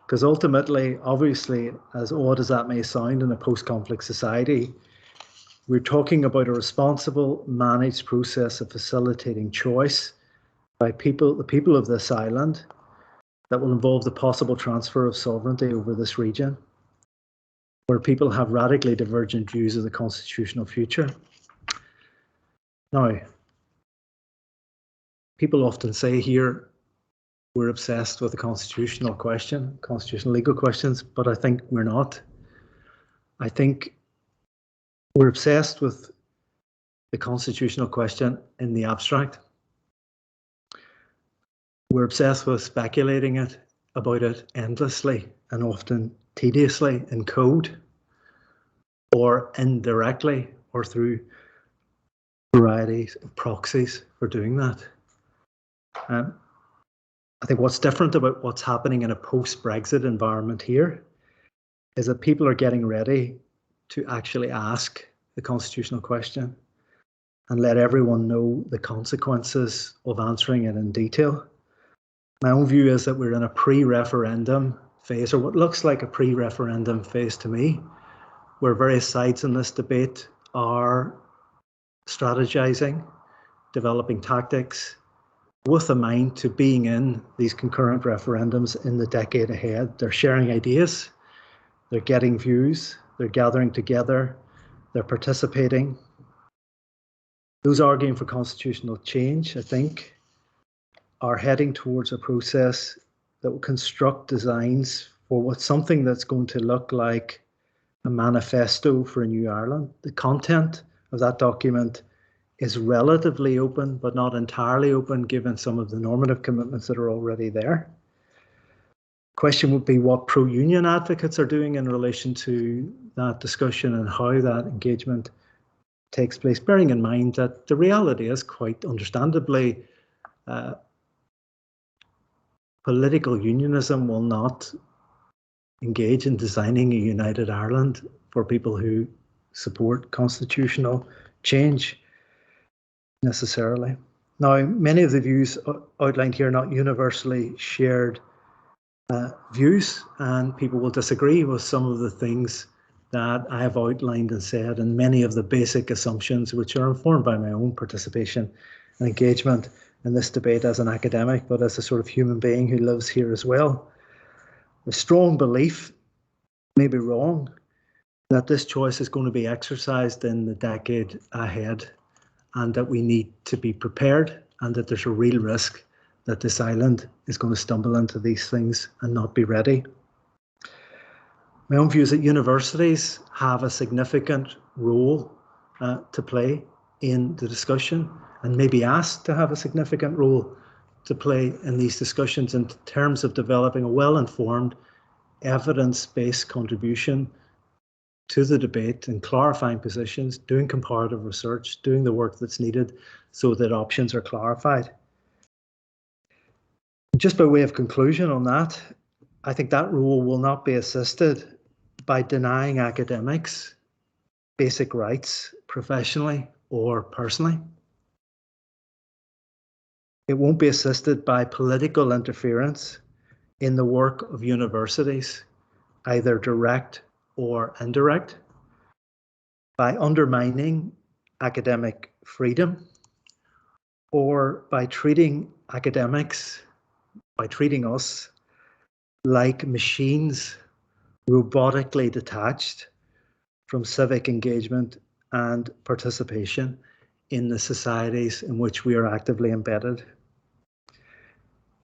because ultimately, obviously, as odd as that may sound in a post-conflict society, we're talking about a responsible, managed process of facilitating choice by the people of this island, that will involve the possible transfer of sovereignty over this region, where people have radically divergent views of the constitutional future. Now, people often say here, we're obsessed with the constitutional question, constitutional legal questions, but I think we're not. I think we're obsessed with the constitutional question in the abstract. We're obsessed with speculating about it endlessly and often tediously in code or indirectly or through varieties of proxies for doing that. I think what's different about what's happening in a post-Brexit environment here is that people are getting ready to actually ask the constitutional question and let everyone know the consequences of answering it in detail. My own view is that we're in a pre-referendum phase, or what looks like a pre-referendum phase to me, where various sides in this debate are strategizing, developing tactics, with a mind to being in these concurrent referendums in the decade ahead. They're sharing ideas, they're getting views, they're gathering together, they're participating. Those arguing for constitutional change, I think, are heading towards a process that will construct designs for what's something that's going to look like a manifesto for a new Ireland. The content of that document is relatively open, but not entirely open, given some of the normative commitments that are already there. Question would be what pro-union advocates are doing in relation to that discussion and how that engagement takes place, bearing in mind that the reality is quite understandably political unionism will not engage in designing a united Ireland for people who support constitutional change necessarily. Now, many of the views outlined here are not universally shared views, and people will disagree with some of the things that I have outlined and said, and many of the basic assumptions which are informed by my own participation and engagement in this debate as an academic, but as a sort of human being who lives here as well. A strong belief, maybe wrong, that this choice is going to be exercised in the decade ahead, and that we need to be prepared, and that there's a real risk that this island is going to stumble into these things and not be ready. My own view is that universities have a significant role to play in the discussion, and may be asked to have a significant role to play in these discussions in terms of developing a well-informed, evidence-based contribution to the debate and clarifying positions, doing comparative research, doing the work that's needed so that options are clarified. Just by way of conclusion on that, I think that role will not be assisted by denying academics basic rights professionally or personally. It won't be assisted by political interference in the work of universities, either direct or indirect, by undermining academic freedom, or by treating academics, by treating us like machines robotically detached from civic engagement and participation in the societies in which we are actively embedded.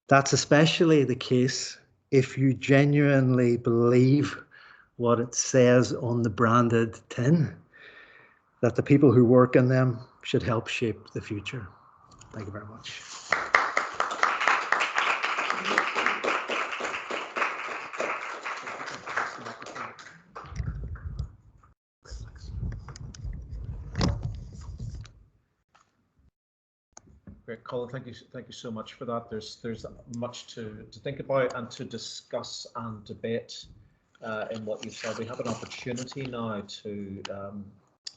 That's especially the case if you genuinely believe what it says on the branded tin, that the people who work in them should help shape the future. Thank you very much. Great, Colin. Thank you so much for that. There's much to think about and to discuss and debate in what you said. We have an opportunity now to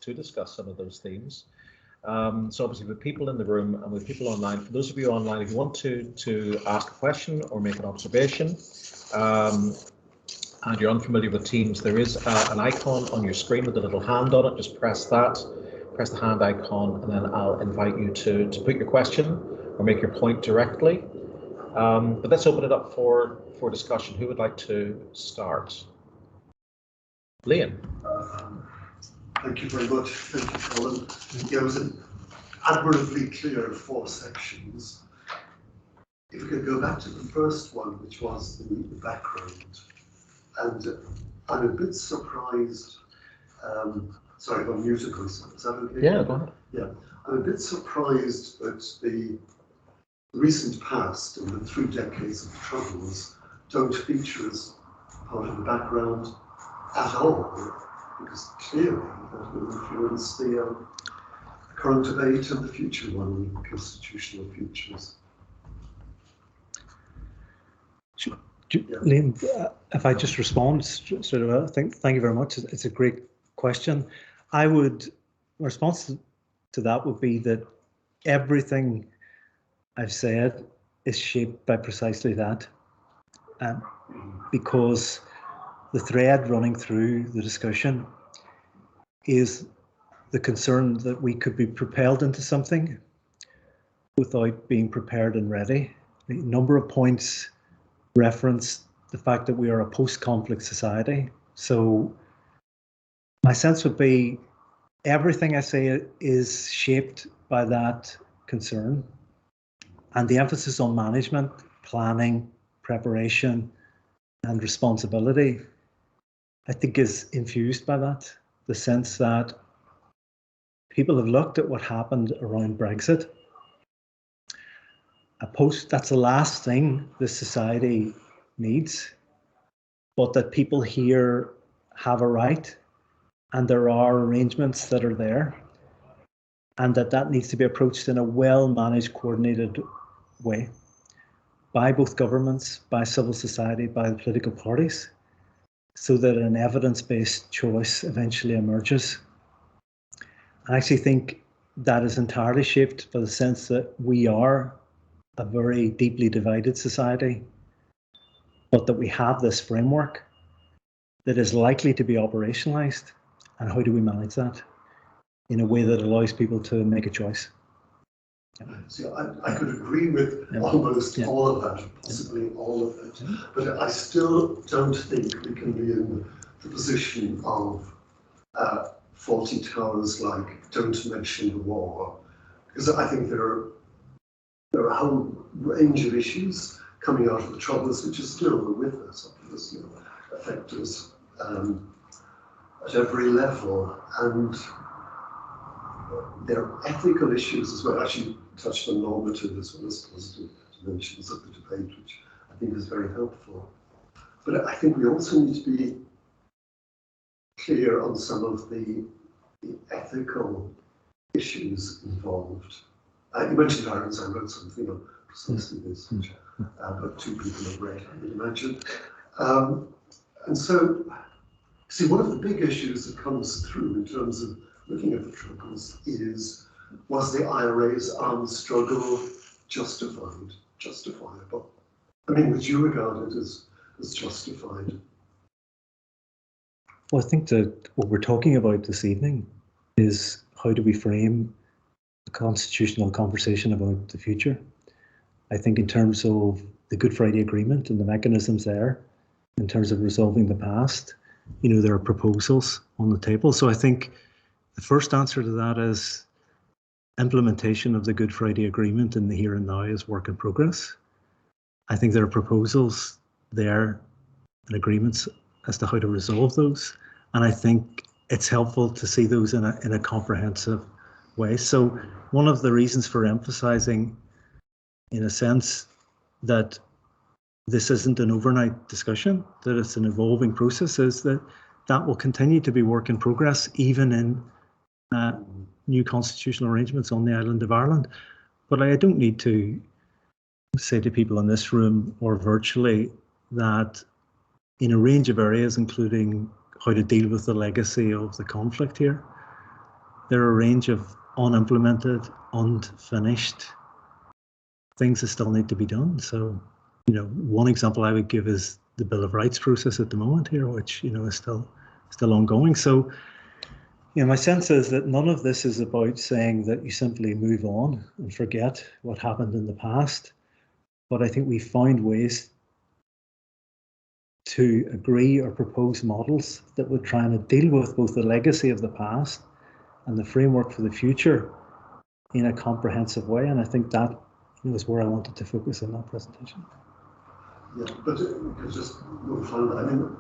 discuss some of those themes. So obviously with people in the room and with people online, for those of you online, if you want to ask a question or make an observation, and you're unfamiliar with Teams, there is an icon on your screen with a little hand on it. Just press that. Press the hand icon, and then I'll invite you to put your question or make your point directly. But let's open it up for discussion. Who would like to start? Liam. Thank you very much. Thank you, Colin. It was an admirably clear 4 sections. If we could go back to the first one, which was the background, and I'm a bit surprised. Sorry, I'm musical. Is that okay? Yeah, go ahead. Yeah, I'm a bit surprised that the recent past and the 3 decades of troubles don't feature as part of the background at all, because clearly that will influence the current debate and the future one, the constitutional futures. Yeah. Liam, if I just respond straight away, thank you very much. It's a great question. My response to that would be that everything I've said is shaped by precisely that, because the thread running through the discussion is the concern that we could be propelled into something without being prepared and ready. A number of points reference the fact that we are a post-conflict society. So my sense would be everything I say is shaped by that concern, and the emphasis on management, planning, preparation, and responsibility, I think, is infused by that. The sense that people have looked at what happened around Brexit. That's the last thing this society needs, but that people here have a right, and there are arrangements that are there, and that needs to be approached in a well-managed, coordinated way by both governments, by civil society, by the political parties, so that an evidence-based choice eventually emerges. I actually think that is entirely shaped by the sense that we are a very deeply divided society, but that we have this framework that is likely to be operationalized. And how do we manage that in a way that allows people to make a choice? See, I could agree with almost all of that, possibly all of it, but I still don't think we can be in the position of faulty towers like "Don't mention the war," because I think there are a whole range of issues coming out of the troubles which are still with us, obviously, affect us at every level, and there are ethical issues as well. Actually touched on normative as well as positive dimensions of the debate, which I think is very helpful. But I think we also need to be clear on some of the ethical issues involved. You mentioned Irons. I wrote something on precisely this, which but 2 people have read, I would imagine. And so, see, one of the big issues that comes through in terms of looking at the troubles was the IRA's armed struggle justifiable? I mean, would you regard it as justified? Well, I think that what we're talking about this evening is how do we frame a constitutional conversation about the future. I think in terms of the Good Friday Agreement and the mechanisms there, in terms of resolving the past, you know, there are proposals on the table. So I think the first answer to that is implementation of the Good Friday Agreement in the here and now is work in progress. I think there are proposals there and agreements as to how to resolve those. And I think it's helpful to see those in a comprehensive way. So one of the reasons for emphasizing, in a sense, that this isn't an overnight discussion, that it's an evolving process, is that will continue to be work in progress, even in new constitutional arrangements on the island of Ireland. But I don't need to say to people in this room or virtually that in a range of areas, including how to deal with the legacy of the conflict here, there are a range of unimplemented, unfinished things that still need to be done. So, you know, one example I would give is the Bill of Rights process at the moment here, which, you know, is still ongoing. So, you know, my sense is that none of this is about saying that you simply move on and forget what happened in the past. But I think we find ways to agree or propose models that would try and deal with both the legacy of the past and the framework for the future in a comprehensive way. And I think that was where I wanted to focus in that presentation. Yeah, but just one final, I mean,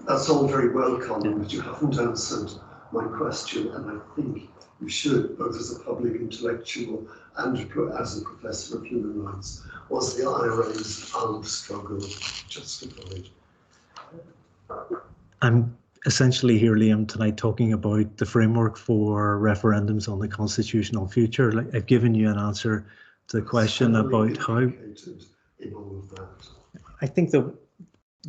that's all very well, Colin, but you haven't answered my question, and I think you should, both as a public intellectual and as a professor of human rights. Was the IRA's armed struggle justified? I'm essentially here, Liam, tonight talking about the framework for referendums on the constitutional future. Like, I've given you an answer to the question about how. In all of that. I think the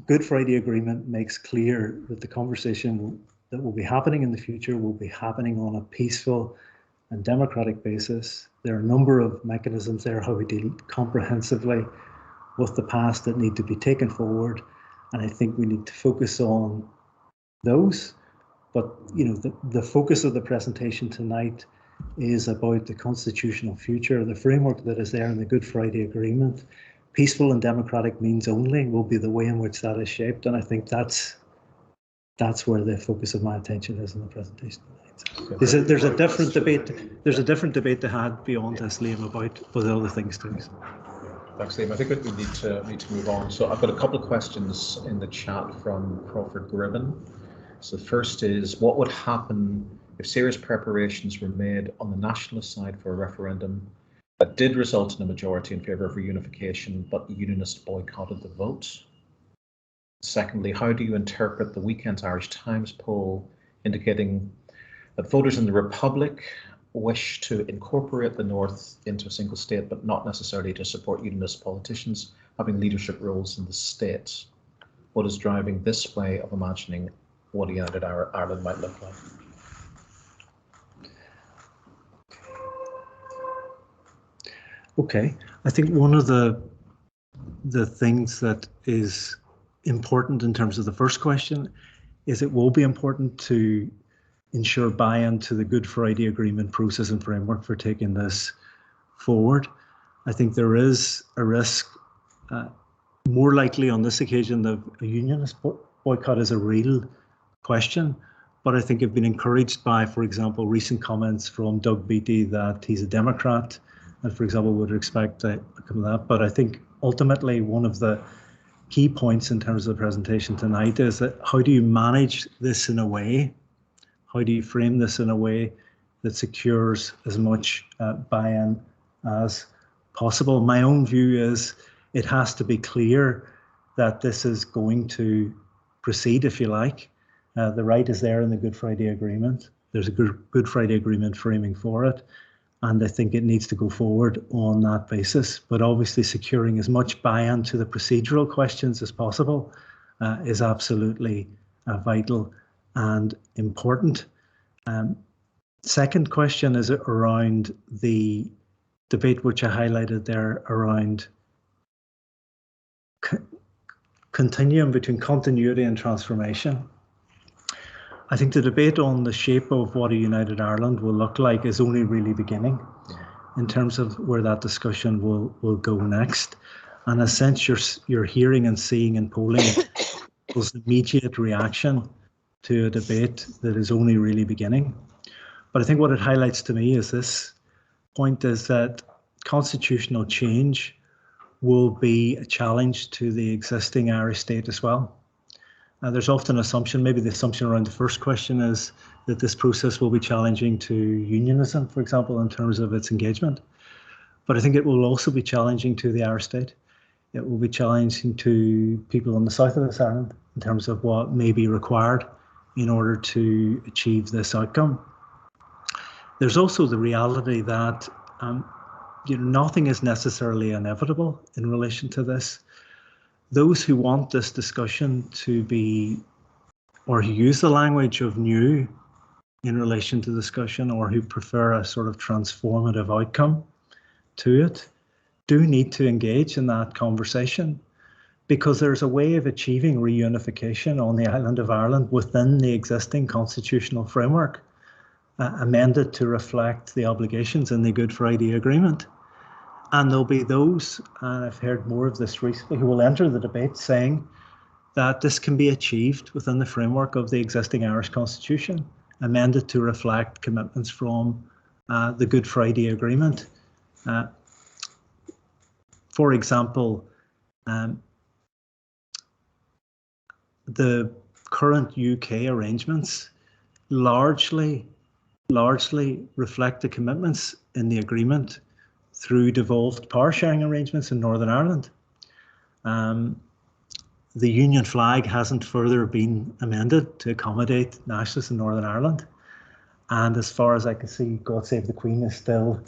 Good Friday Agreement makes clear that the conversation that will be happening in the future will be happening on a peaceful and democratic basis. There are a number of mechanisms there, how we deal comprehensively with the past that need to be taken forward. And I think we need to focus on those. But, you know, the focus of the presentation tonight is about the constitutional future, the framework that is there in the Good Friday Agreement. Peaceful and democratic means only will be the way in which that is shaped. And I think that's where the focus of my attention is in the presentation tonight. There's a different debate. There's a different debate to have beyond this, Liam, about other things too. Thanks, Liam. I think we need to move on. So I've got a couple of questions in the chat from Crawford Gribben. So the first is, what would happen if serious preparations were made on the nationalist side for a referendum that did result in a majority in favour of reunification, but the Unionists boycotted the vote? Secondly, how do you interpret the weekend's Irish Times poll indicating that voters in the Republic wish to incorporate the North into a single state, but not necessarily to support Unionist politicians having leadership roles in the state? What is driving this way of imagining what a united Ireland might look like? Okay, I think one of the things that is important in terms of the first question is it will be important to ensure buy-in to the Good Friday Agreement process and framework for taking this forward. I think there is a risk, more likely on this occasion, that a unionist boycott is a real question. But I think I've been encouraged by, for example, recent comments from Doug Beattie that he's a Democrat, and for example, would expect that. But I think ultimately one of the key points in terms of the presentation tonight is that how do you manage this in a way, how do you frame this in a way that secures as much buy-in as possible? My own view is it has to be clear that this is going to proceed, if you like. The right is there in the Good Friday Agreement. There's a Good Friday Agreement framing for it. And I think it needs to go forward on that basis. But obviously securing as much buy-in to the procedural questions as possible is absolutely vital and important. Second question is around the debate which I highlighted there around continuum between continuity and transformation. I think the debate on the shape of what a united Ireland will look like is only really beginning in terms of where that discussion will go next. And a sense you're hearing and seeing in polling was immediate reaction to a debate that is only really beginning. But I think what it highlights to me is this point is that constitutional change will be a challenge to the existing Irish state as well. There's often an assumption, maybe the assumption around the first question is that this process will be challenging to unionism, for example, in terms of its engagement. But I think it will also be challenging to the Irish state. It will be challenging to people in the south of this island in terms of what may be required in order to achieve this outcome. There's also the reality that nothing is necessarily inevitable in relation to this. Those who want this discussion to be, or who use the language of new in relation to discussion, or who prefer a sort of transformative outcome to it, do need to engage in that conversation, because there's a way of achieving reunification on the island of Ireland within the existing constitutional framework, amended to reflect the obligations in the Good Friday Agreement. And there'll be those, and I've heard more of this recently, who will enter the debate saying that this can be achieved within the framework of the existing Irish Constitution, amended to reflect commitments from the Good Friday Agreement. For example, the current UK arrangements largely reflect the commitments in the agreement through devolved power sharing arrangements in Northern Ireland. The Union flag hasn't further been amended to accommodate nationalists in Northern Ireland. And as far as I can see, God Save the Queen is still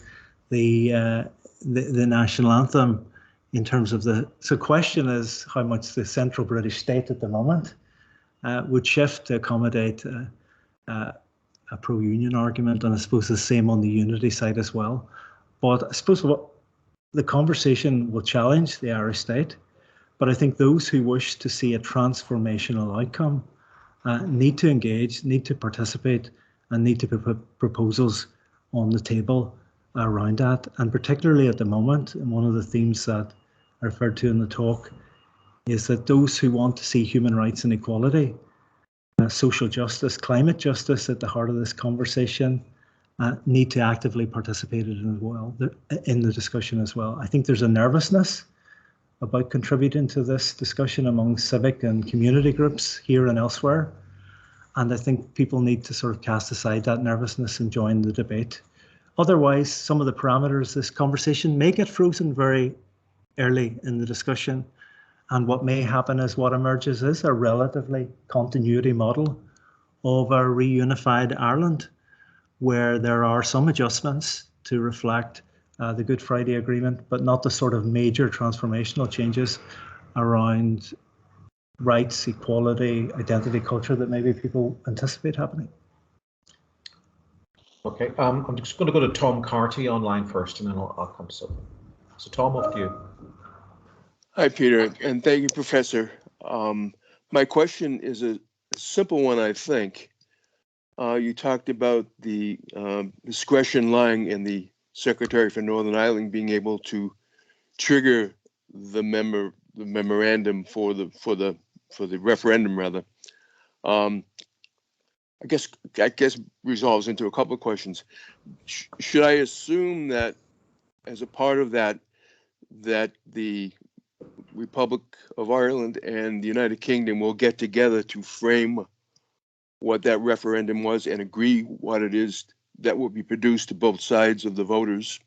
the national anthem in terms of the. So the question is how much the central British state at the moment would shift to accommodate a pro-union argument, and I suppose the same on the unity side as well. But I suppose what the conversation will challenge the Irish state, but I think those who wish to see a transformational outcome need to engage, need to participate, and need to put proposals on the table around that. And particularly at the moment, and one of the themes that I referred to in the talk is that those who want to see human rights and equality, social justice, climate justice at the heart of this conversation, need to actively participate in the discussion as well. I think there's a nervousness about contributing to this discussion among civic and community groups here and elsewhere. And I think people need to sort of cast aside that nervousness and join the debate. Otherwise, some of the parameters of this conversation may get frozen very early in the discussion. And what may happen is what emerges is a relatively continuity model of a reunified Ireland, where there are some adjustments to reflect the Good Friday Agreement, but not the sort of major transformational changes around rights, equality, identity, culture that maybe people anticipate happening. Okay, I'm just going to go to Tom Carty online first, and then I'll come to Sophie. So Tom, off to you. Hi, Peter, and thank you, Professor. My question is a simple one, I think. You talked about the discretion lying in the Secretary for Northern Ireland being able to trigger the memorandum for the referendum, rather. I guess resolves into a couple of questions. Should I assume that as a part of that the Republic of Ireland and the United Kingdom will get together to frame what that referendum was and agree what it is that will be produced to both sides of the voters,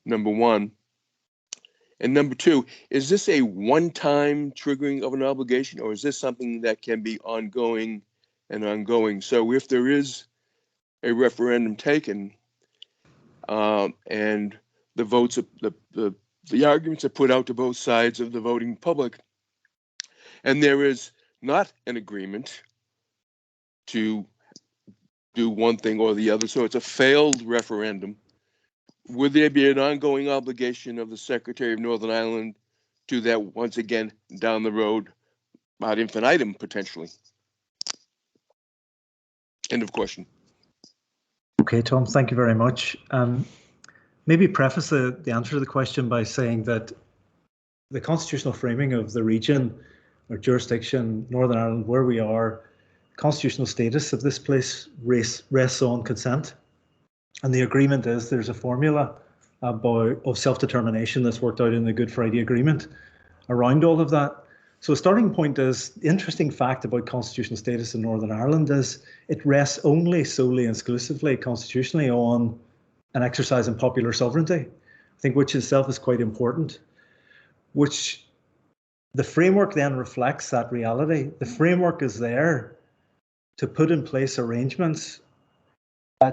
number one. And number two, is this a one-time triggering of an obligation, or is this something that can be ongoing and ongoing? So if there is a referendum taken and the votes, the arguments are put out to both sides of the voting public, and there is not an agreement to do one thing or the other, so it's a failed referendum, would there be an ongoing obligation of the Secretary of Northern Ireland to that once again down the road ad infinitum potentially? End of question. Okay, Tom, thank you very much. Maybe preface the answer to the question by saying that the constitutional framing of the region or jurisdiction, Northern Ireland, where we are, constitutional status of this place rests on consent. And the agreement is there's a formula of self-determination that's worked out in the Good Friday Agreement around all of that. So a starting point is, the interesting fact about constitutional status in Northern Ireland is it rests only solely and exclusively constitutionally on an exercise in popular sovereignty, I think, which itself is quite important, which the framework then reflects that reality. The framework is there to put in place arrangements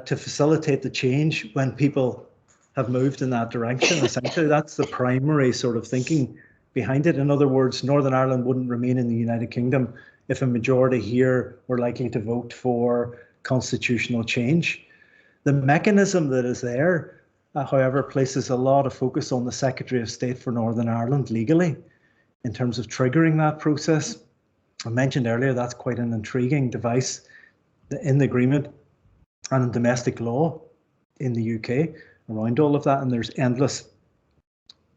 to facilitate the change when people have moved in that direction. Essentially, that's the primary sort of thinking behind it. In other words, Northern Ireland wouldn't remain in the United Kingdom if a majority here were likely to vote for constitutional change. The mechanism that is there, however, places a lot of focus on the Secretary of State for Northern Ireland legally in terms of triggering that process. I mentioned earlier that's quite an intriguing device in the agreement and in domestic law in the UK around all of that, and there's endless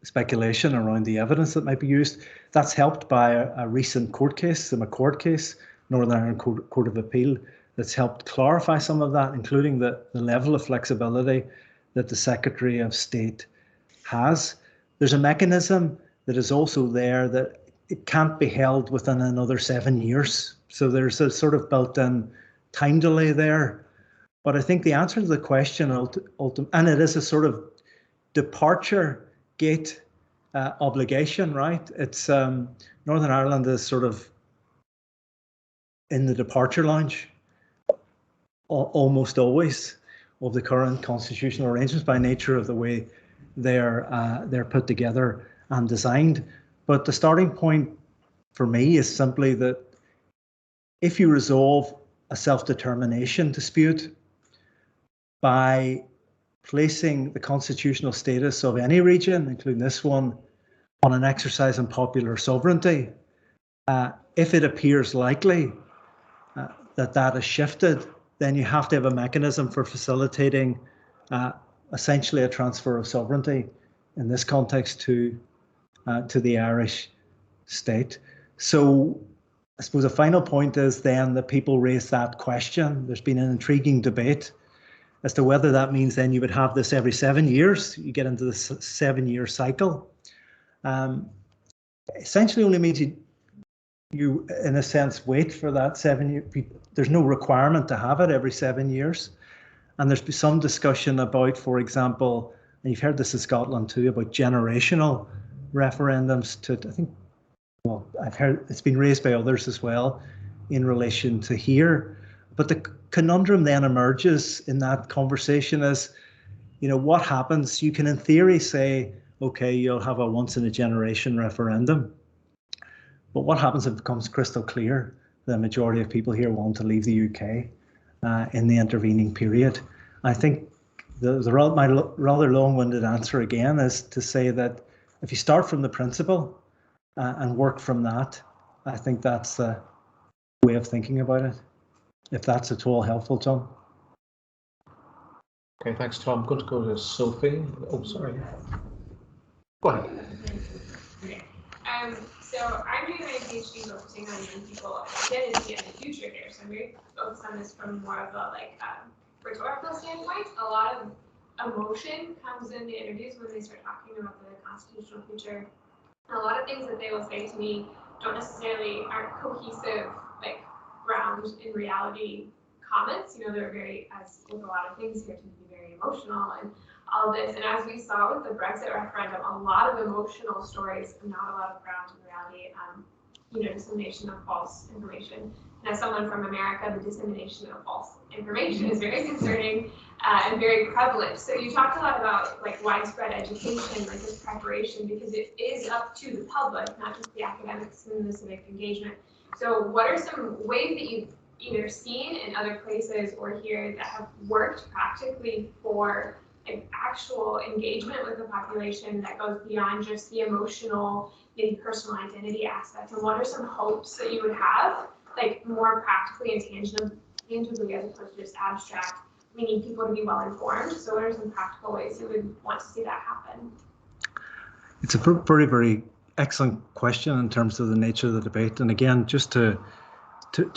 speculation around the evidence that might be used. That's helped by a recent court case, the McCord case, Northern Ireland Court of Appeal, that's helped clarify some of that, including the level of flexibility that the Secretary of State has. There's a mechanism that is also there that it can't be held within another 7 years. So there's a sort of built-in time delay there. But I think the answer to the question, and it is a sort of departure gate obligation, right? It's Northern Ireland is sort of in the departure lounge almost always of the current constitutional arrangements by nature of the way they're put together and designed. But the starting point for me is simply that if you resolve a self-determination dispute by placing the constitutional status of any region, including this one, on an exercise in popular sovereignty, if it appears likely that is shifted, then you have to have a mechanism for facilitating essentially a transfer of sovereignty, in this context, to the Irish state. So I suppose a final point is then that people raise that question. There's been an intriguing debate as to whether that means then you would have this every 7 years. You get into this 7-year cycle. Essentially only means you, in a sense, wait for that 7 year. There's no requirement to have it every 7 years. And there's been some discussion about, for example, and you've heard this in Scotland too, about generational referendums to, I think, well, I've heard it's been raised by others as well in relation to here. But the conundrum then emerges in that conversation is, you know, what happens? You can in theory say, okay, you'll have a once in a generation referendum. But what happens if it becomes crystal clear the majority of people here want to leave the UK in the intervening period? I think my rather long-winded answer again is to say that if you start from the principle and work from that, I think that's the way of thinking about it, if that's at all helpful, Tom. Okay, thanks, Tom. I'm going to go to Sophie. Oh, sorry. Go ahead. So I'm doing my PhD focusing on young people identity and the future here. So I'm very focused on this from more of a rhetorical standpoint. A lot of emotion comes in the interviews when they start talking about the constitutional future. And a lot of things that they will say to me aren't cohesive, ground in reality comments. You know, they're very, as with a lot of things here, to be very emotional and all this. And as we saw with the Brexit referendum, a lot of emotional stories and not a lot of ground in reality, dissemination of false information. And as someone from America, the dissemination of false information is very concerning and very prevalent. So you talked a lot about widespread education, this preparation, because it is up to the public, not just the academics and the civic engagement. So what are some ways that you've either seen in other places or here that have worked practically for actual engagement with the population that goes beyond just the emotional, maybe personal identity aspect? And what are some hopes that you would have, more practically and tangibly as opposed to just abstract. We need people to be well informed. So what are some practical ways you would want to see that happen? It's a very, very excellent question in terms of the nature of the debate. And again, just to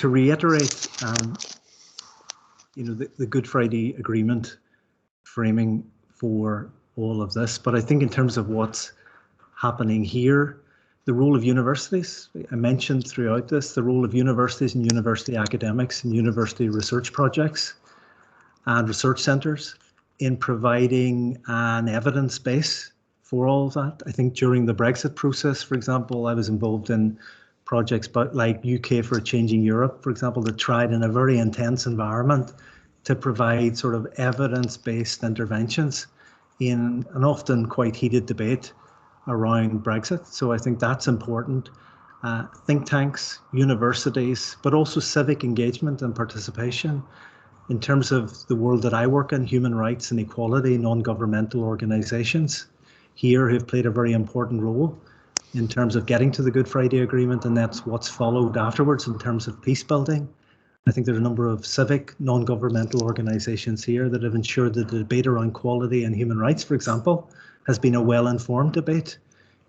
reiterate, the Good Friday Agreement framing for all of this. But I think in terms of what's happening here, the role of universities, I mentioned throughout this, the role of universities and university academics and university research projects and research centres in providing an evidence base for all of that. I think during the Brexit process, for example, I was involved in projects like UK for a Changing Europe, for example, that tried in a very intense environment to provide sort of evidence-based interventions in an often quite heated debate around Brexit. So I think that's important. Think tanks, universities, but also civic engagement and participation. In terms of the world that I work in, human rights and equality, non-governmental organisations here have played a very important role in terms of getting to the Good Friday Agreement, and that's what's followed afterwards in terms of peace building. I think there's a number of civic, non-governmental organisations here that have ensured that the debate around quality and human rights, for example, has been a well-informed debate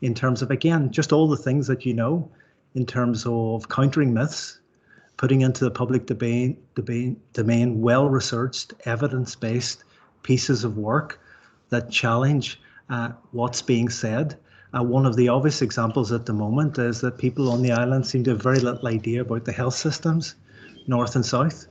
in terms of, again, just all the things that you know, in terms of countering myths, putting into the public domain well-researched, evidence-based pieces of work that challenge what's being said. One of the obvious examples at the moment is that people on the island seem to have very little idea about the health systems, north and south.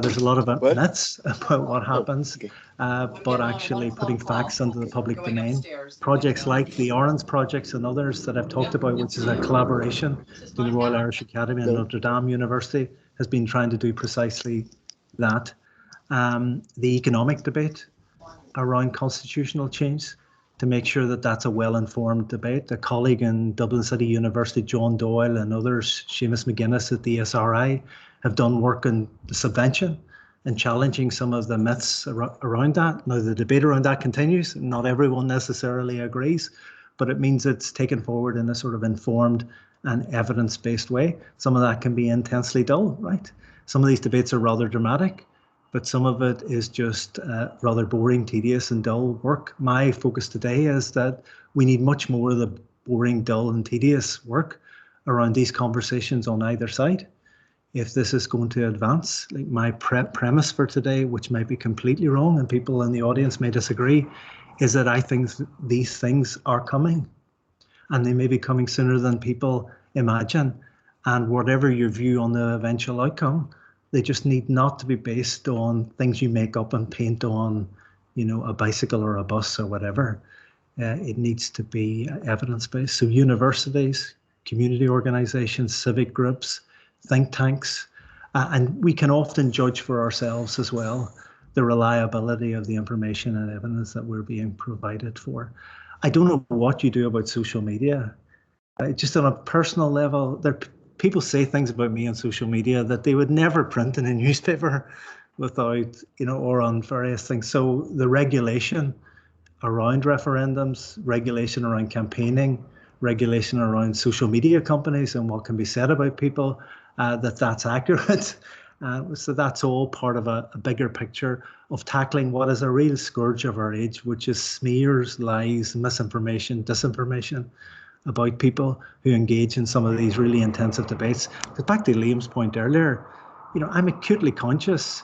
There's a lot of myths about what happens, but actually putting facts into the public domain. Projects like the Orange projects and others that I've talked about, which is a collaboration between the Royal Irish Academy and Notre Dame University, has been trying to do precisely that. The economic debate around constitutional change, to make sure that that's a well-informed debate. A colleague in Dublin City University, John Doyle, and others, Seamus McGuinness at the SRI, have done work on the subvention and challenging some of the myths around that. Now, the debate around that continues. Not everyone necessarily agrees, but it means it's taken forward in a sort of informed and evidence-based way. Some of that can be intensely dull, right? Some of these debates are rather dramatic, but some of it is just rather boring, tedious and dull work. My focus today is that we need much more of the boring, dull and tedious work around these conversations on either side. If this is going to advance, like my premise for today, which might be completely wrong and people in the audience may disagree, is that I think these things are coming and they may be coming sooner than people imagine. And whatever your view on the eventual outcome, they just need not to be based on things you make up and paint on, a bicycle or a bus or whatever. It needs to be evidence-based. So universities, community organisations, civic groups, think tanks, and we can often judge for ourselves as well the reliability of the information and evidence that we're being provided for. I don't know what you do about social media. Just on a personal level, people say things about me on social media that they would never print in a newspaper without, or on various things. So the regulation around referendums, regulation around campaigning, regulation around social media companies and what can be said about people, that's accurate. So that's all part of a bigger picture of tackling what is a real scourge of our age, which is smears, lies, misinformation, disinformation about people who engage in some of these really intensive debates. Because back to Liam's point earlier, I'm acutely conscious.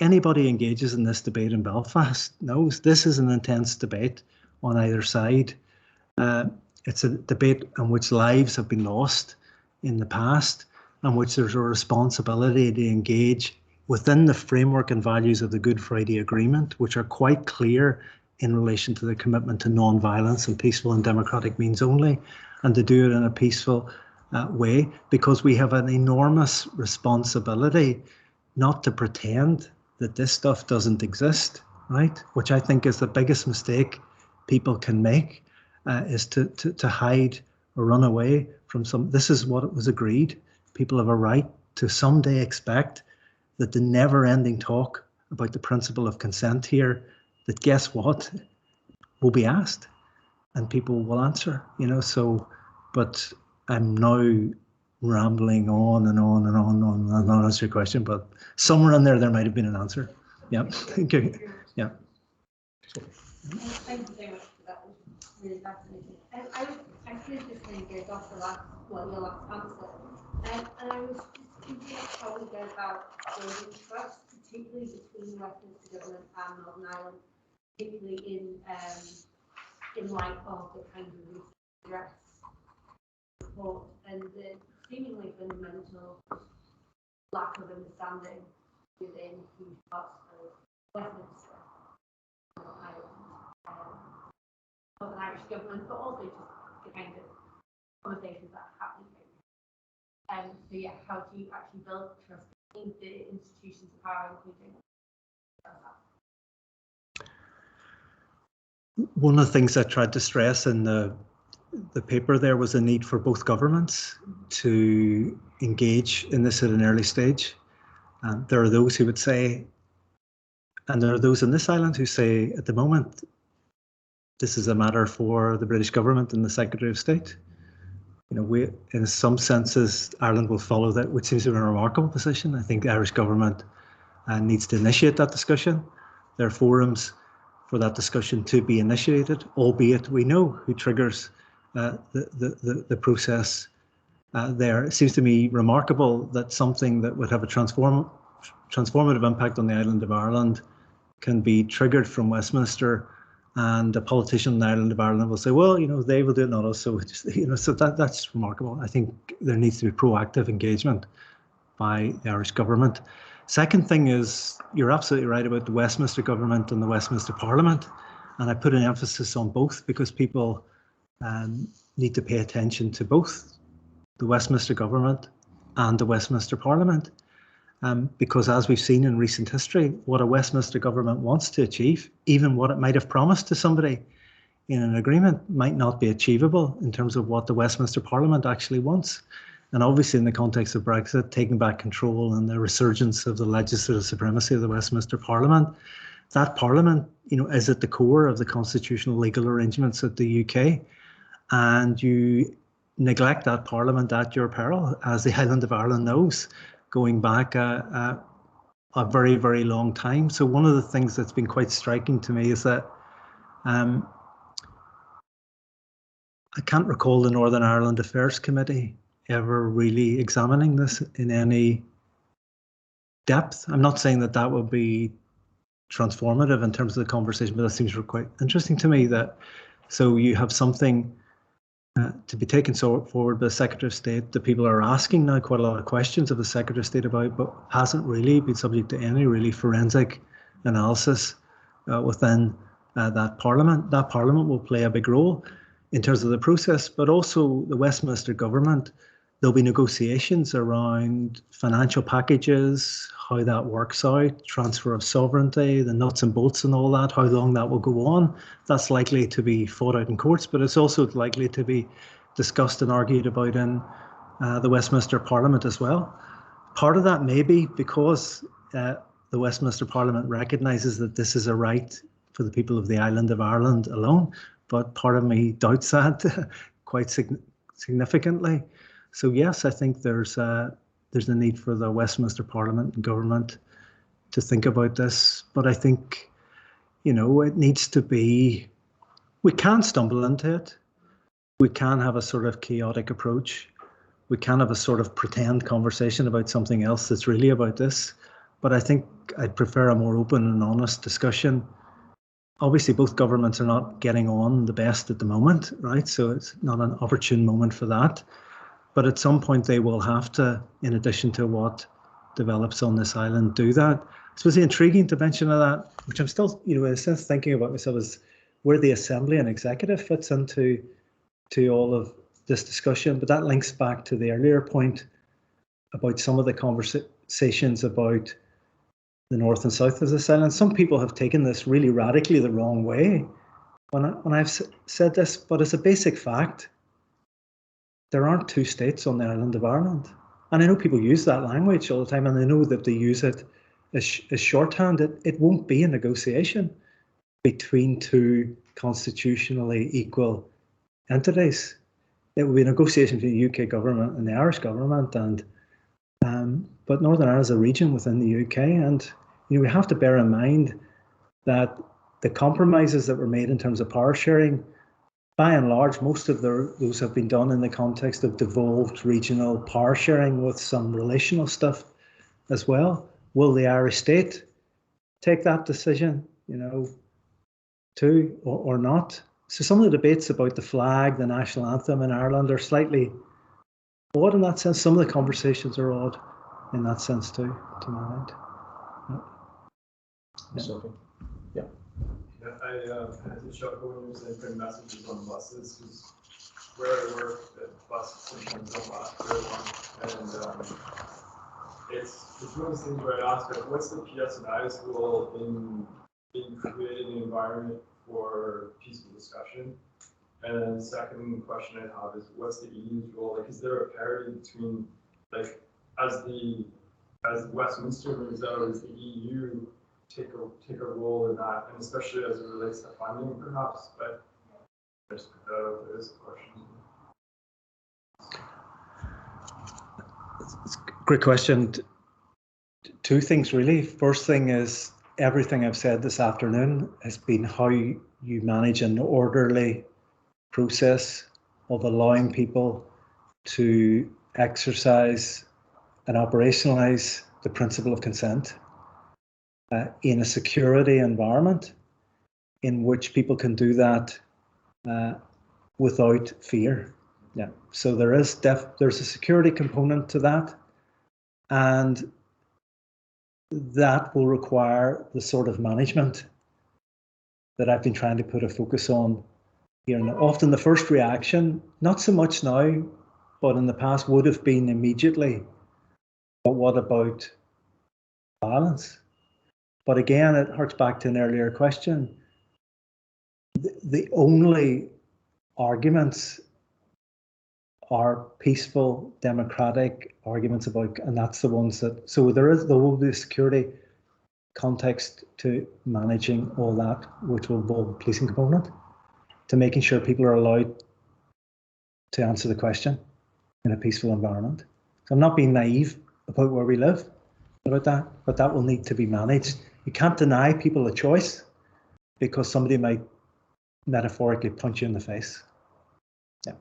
Anybody engages in this debate in Belfast knows this is an intense debate on either side. It's a debate in which lives have been lost in the past, and which there's a responsibility to engage within the framework and values of the Good Friday Agreement, which are quite clear in relation to the commitment to non-violence and peaceful and democratic means only, and to do it in a peaceful way, because we have an enormous responsibility not to pretend that this stuff doesn't exist, right? Which I think is the biggest mistake people can make, is to hide or run away from this is what it was agreed. People have a right to someday expect that the never-ending talk about the principle of consent here, that guess what, will be asked and people will answer, so, but I'm now rambling on and on and on and on and not answer your question, but somewhere in there might have been an answer. Yeah. Thank you. Yeah. Thank you very much for that. It was really fascinating. I was actually just going to go off your last answer. And I was just thinking of how we go about building trust, particularly between the Westminster Government and Northern Ireland, particularly in light of the kind of recent address report and the seemingly fundamental lack of understanding within huge parts of Westminster, Northern Ireland, Northern Irish government, but also just the kind of conversations that are happening here. So yeah, how do you actually build trust between the institutions of power, including one of the things I tried to stress in the paper there was a need for both governments to engage in this at an early stage. There are those who would say, and there are those in this island who say at the moment, this is a matter for the British government and the Secretary of State. You know, we, in some senses, Ireland will follow that, which seems to be a remarkable position. I think the Irish government needs to initiate that discussion. There are forums for that discussion to be initiated, albeit we know who triggers the process there. It seems to me remarkable that something that would have a transformative impact on the island of Ireland can be triggered from Westminster, and a politician in the island of Ireland will say, well, you know, they will do it, not us. So, so that's remarkable. I think there needs to be proactive engagement by the Irish government. Second thing is, you're absolutely right about the Westminster government and the Westminster Parliament. And I put an emphasis on both because people need to pay attention to both the Westminster government and the Westminster Parliament. Because as we've seen in recent history, what a Westminster government wants to achieve, even what it might have promised to somebody in an agreement, might not be achievable in terms of what the Westminster Parliament actually wants. And obviously in the context of Brexit, taking back control and the resurgence of the legislative supremacy of the Westminster Parliament, that Parliament, you know, is at the core of the constitutional legal arrangements of the UK. And you neglect that Parliament at your peril, as the island of Ireland knows, going back a very, very long time. So one of the things that's been quite striking to me is that I can't recall the Northern Ireland Affairs Committee ever really examining this in any depth. I'm not saying that that would be transformative in terms of the conversation, but that seems quite interesting to me. That so you have something to be taken forward by the Secretary of State that people are asking now quite a lot of questions of the Secretary of State about, but hasn't really been subject to any really forensic analysis within that Parliament. That Parliament will play a big role in terms of the process, but also the Westminster government. There'll be negotiations around financial packages, how that works out, transfer of sovereignty, the nuts and bolts and all that, how long that will go on. That's likely to be fought out in courts, but it's also likely to be discussed and argued about in the Westminster Parliament as well. Part of that may be because the Westminster Parliament recognises that this is a right for the people of the island of Ireland alone, but part of me doubts that quite significantly. So yes, I think there's a need for the Westminster Parliament and government to think about this. But I think, you know, it needs to be, we can stumble into it. We can have a sort of chaotic approach. We can have a sort of pretend conversation about something else that's really about this. But I think I'd prefer a more open and honest discussion. Obviously, both governments are not getting on the best at the moment, right? So it's not an opportune moment for that. But at some point they will have to, in addition to what develops on this island, do that. I suppose the intriguing dimension of that, which I'm still, you know, in a sense thinking about myself, is where the Assembly and Executive fits into all of this discussion. But that links back to the earlier point about some of the conversations about the north and south of this island. Some people have taken this really radically the wrong way when I've said this, but as a basic fact, there aren't two states on the island of Ireland. And I know people use that language all the time, and I know that they use it as shorthand. It won't be a negotiation between two constitutionally equal entities. it will be a negotiation between the UK government and the Irish government, and but Northern Ireland is a region within the UK, and we have to bear in mind that the compromises that were made in terms of power sharing, by and large, most of those have been done in the context of devolved regional power sharing with some relational stuff as well. Will the Irish state take that decision, too, or not? So some of the debates about the flag, the national anthem in Ireland are slightly odd in that sense. Some of the conversations are odd in that sense too, to my mind. Yeah. I had to chuckle when you were saying putting messages on buses, because where I work, the buses sometimes don't last very long, and it's one of those things where I ask, like, what's the PSNI's role in creating an environment for peaceful discussion? And then the second question I have is, what's the EU's role? Like, is there a parity between, like, as Westminster moves out, is the EU take a role in that, and especially as it relates to funding, perhaps? But I just put that out there as a question. It's a great question. Two things really. First thing is, everything I've said this afternoon has been how you manage an orderly process of allowing people to exercise and operationalize the principle of consent in a security environment in which people can do that without fear. Yeah. So there's a security component to that, and that will require the sort of management that I've been trying to put a focus on here. And often the first reaction, not so much now, but in the past, would have been immediately, but what about violence? But again, it harks back to an earlier question. The only arguments are peaceful, democratic arguments about, and that's the ones that, so there will be a security context to managing all that, which will involve a policing component, to making sure people are allowed to answer the question in a peaceful environment. So I'm not being naive about where we live about that, but that will need to be managed. You can't deny people a choice because somebody might metaphorically punch you in the face. Yeah.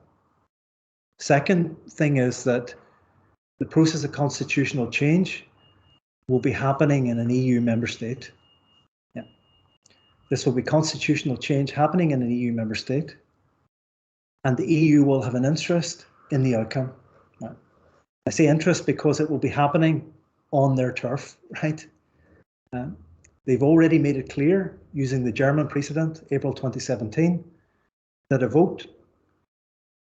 Second thing is that the process of constitutional change will be happening in an EU member state. Yeah. This will be constitutional change happening in an EU member state, and the EU will have an interest in the outcome. Right. I say interest because it will be happening on their turf, right? They've already made it clear, using the German precedent, April 2017, that a vote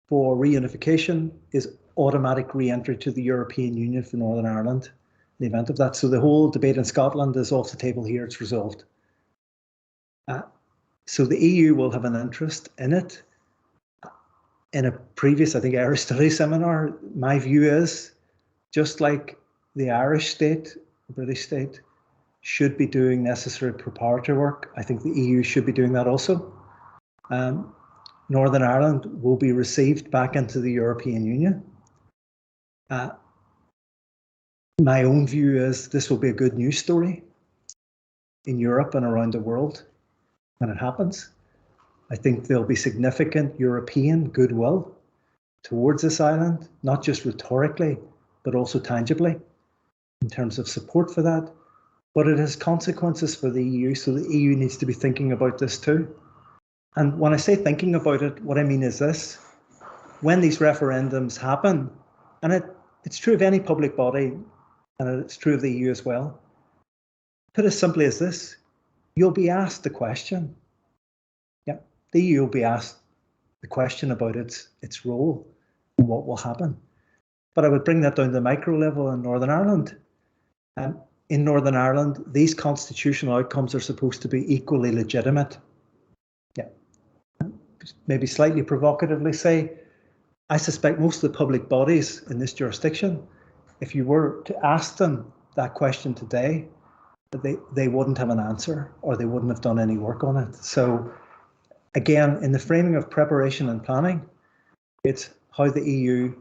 for reunification is automatic re-entry to the European Union for Northern Ireland in the event of that. So the whole debate in Scotland is off the table here, it's resolved. So the EU will have an interest in it. In a previous, I think, Irish Studies seminar, my view is, just like the Irish state, the British state, should be doing necessary preparatory work, I think the EU should be doing that also. Northern Ireland will be received back into the European Union. My own view is this will be a good news story in Europe and around the world when it happens. I think there'll be significant European goodwill towards this island, not just rhetorically, but also tangibly in terms of support for that. But it has consequences for the EU, so the EU needs to be thinking about this too. And when I say thinking about it, what I mean is this: when these referendums happen, and it's true of any public body, and it's true of the EU as well, put it as simply as this: you'll be asked the question. Yeah, the EU will be asked the question about its role and what will happen. But I would bring that down to the micro level in Northern Ireland. In Northern Ireland, these constitutional outcomes are supposed to be equally legitimate. Yeah, maybe slightly provocatively say, I suspect most of the public bodies in this jurisdiction, if you were to ask them that question today, they wouldn't have an answer, or they wouldn't have done any work on it. So again, in the framing of preparation and planning, it's how the EU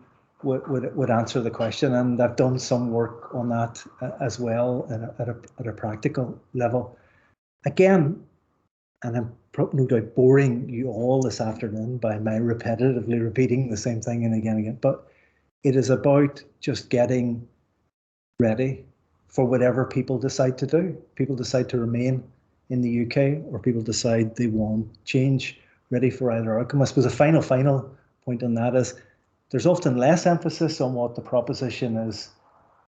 would answer the question, and I've done some work on that as well at a practical level. Again, and I'm no doubt boring you all this afternoon by my repetitively repeating the same thing and again, but it is about just getting ready for whatever people decide to do. People decide to remain in the UK, or people decide they want change, ready for either outcome. I suppose a final point on that is there's often less emphasis on what the proposition is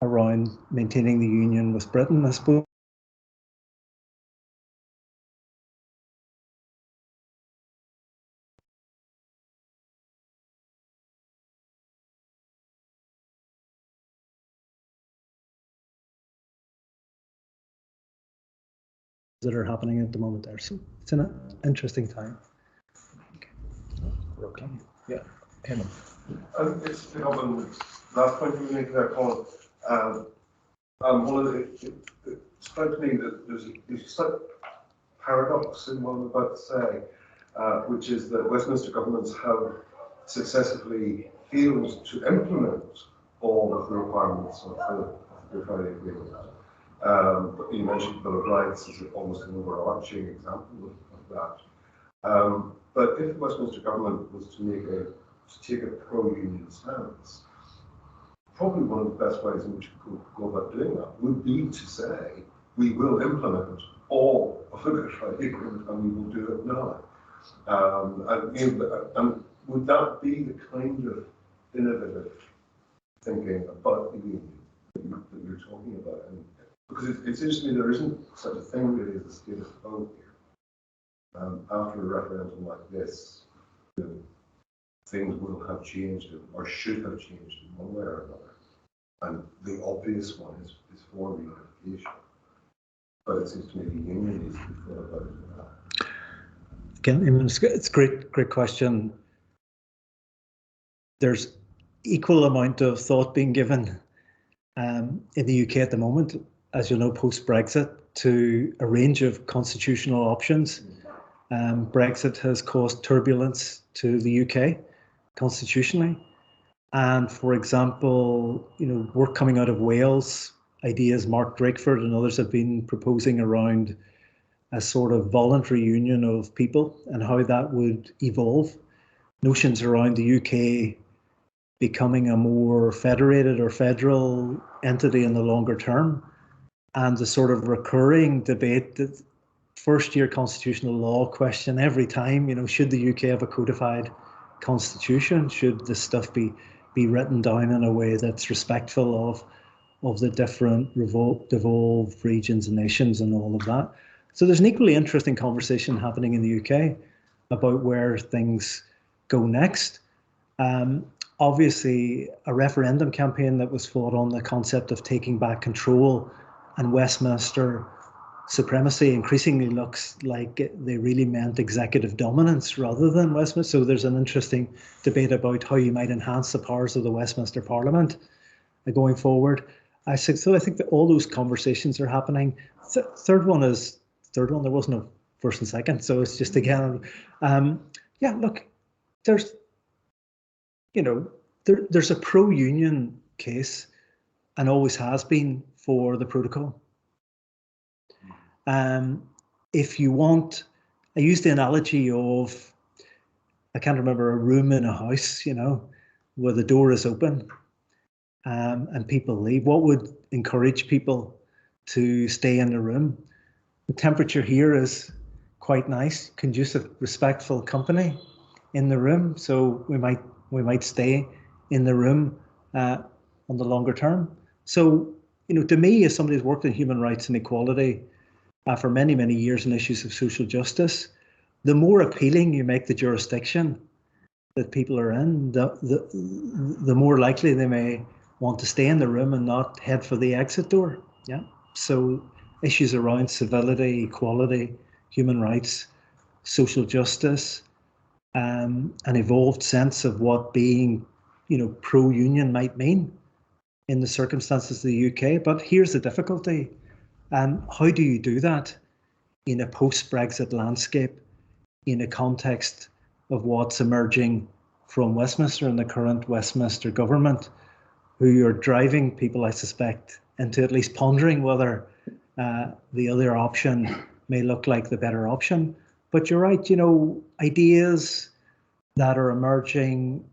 around maintaining the union with Britain, I suppose. That are happening at the moment there. So it's an interesting time. Okay. Yeah. Him. It's to pick up on the last point you made there, Colin. One of it strikes me that there's a slight paradox in what I'm about to say, which is that Westminster governments have successively failed to implement all of the requirements of the Good Friday Agreement. But you mentioned the Bill of Rights as almost an overarching example of that. But if the Westminster government was to take a pro-union stance, probably one of the best ways in which you could go about doing that would be to say, we will implement all of the Good Friday Agreement and we will do it now. And would that be the kind of innovative thinking about the union that you're talking about? And because it seems to me there isn't such a thing really as a status quo here. After a referendum like this, things will have changed or should have changed in one way or another. And the obvious one is for reunification. But it seems to me the union needs to be thought about as well. Again, it's a great question. There's equal amount of thought being given in the UK at the moment, as you know, post-Brexit, to a range of constitutional options. Brexit has caused turbulence to the UK constitutionally. And for example, work coming out of Wales, ideas Mark Drakeford and others have been proposing around a sort of voluntary union of people and how that would evolve. Notions around the UK becoming a more federated or federal entity in the longer term, and the sort of recurring debate that first-year constitutional law question every time, should the UK have a codified constitution? Should this stuff be written down in a way that's respectful of the different devolved regions and nations and all of that? So there's an equally interesting conversation happening in the UK about where things go next. Obviously, a referendum campaign that was fought on the concept of taking back control and Westminster supremacy increasingly looks like they really meant executive dominance rather than Westminster. So there's an interesting debate about how you might enhance the powers of the Westminster Parliament going forward. I think that all those conversations are happening. Third one, there was no first and second, so it's just again, look, there's there's a pro-union case and always has been for the protocol. If you want, I use the analogy of, I can't remember, a room in a house, where the door is open and people leave. What would encourage people to stay in the room? The temperature here is quite nice, conducive, respectful company in the room. So we might stay in the room on the longer term. So, to me, as somebody who's worked in human rights and equality for many, many years in issues of social justice, the more appealing you make the jurisdiction that people are in, the more likely they may want to stay in the room and not head for the exit door. Yeah. So issues around civility, equality, human rights, social justice, an evolved sense of what being, pro-union might mean in the circumstances of the UK. But here's the difficulty. How do you do that in a post-Brexit landscape, in a context of what's emerging from Westminster and the current Westminster government, who are driving people, I suspect, into at least pondering whether the other option may look like the better option. But you're right, you know, ideas that are emerging.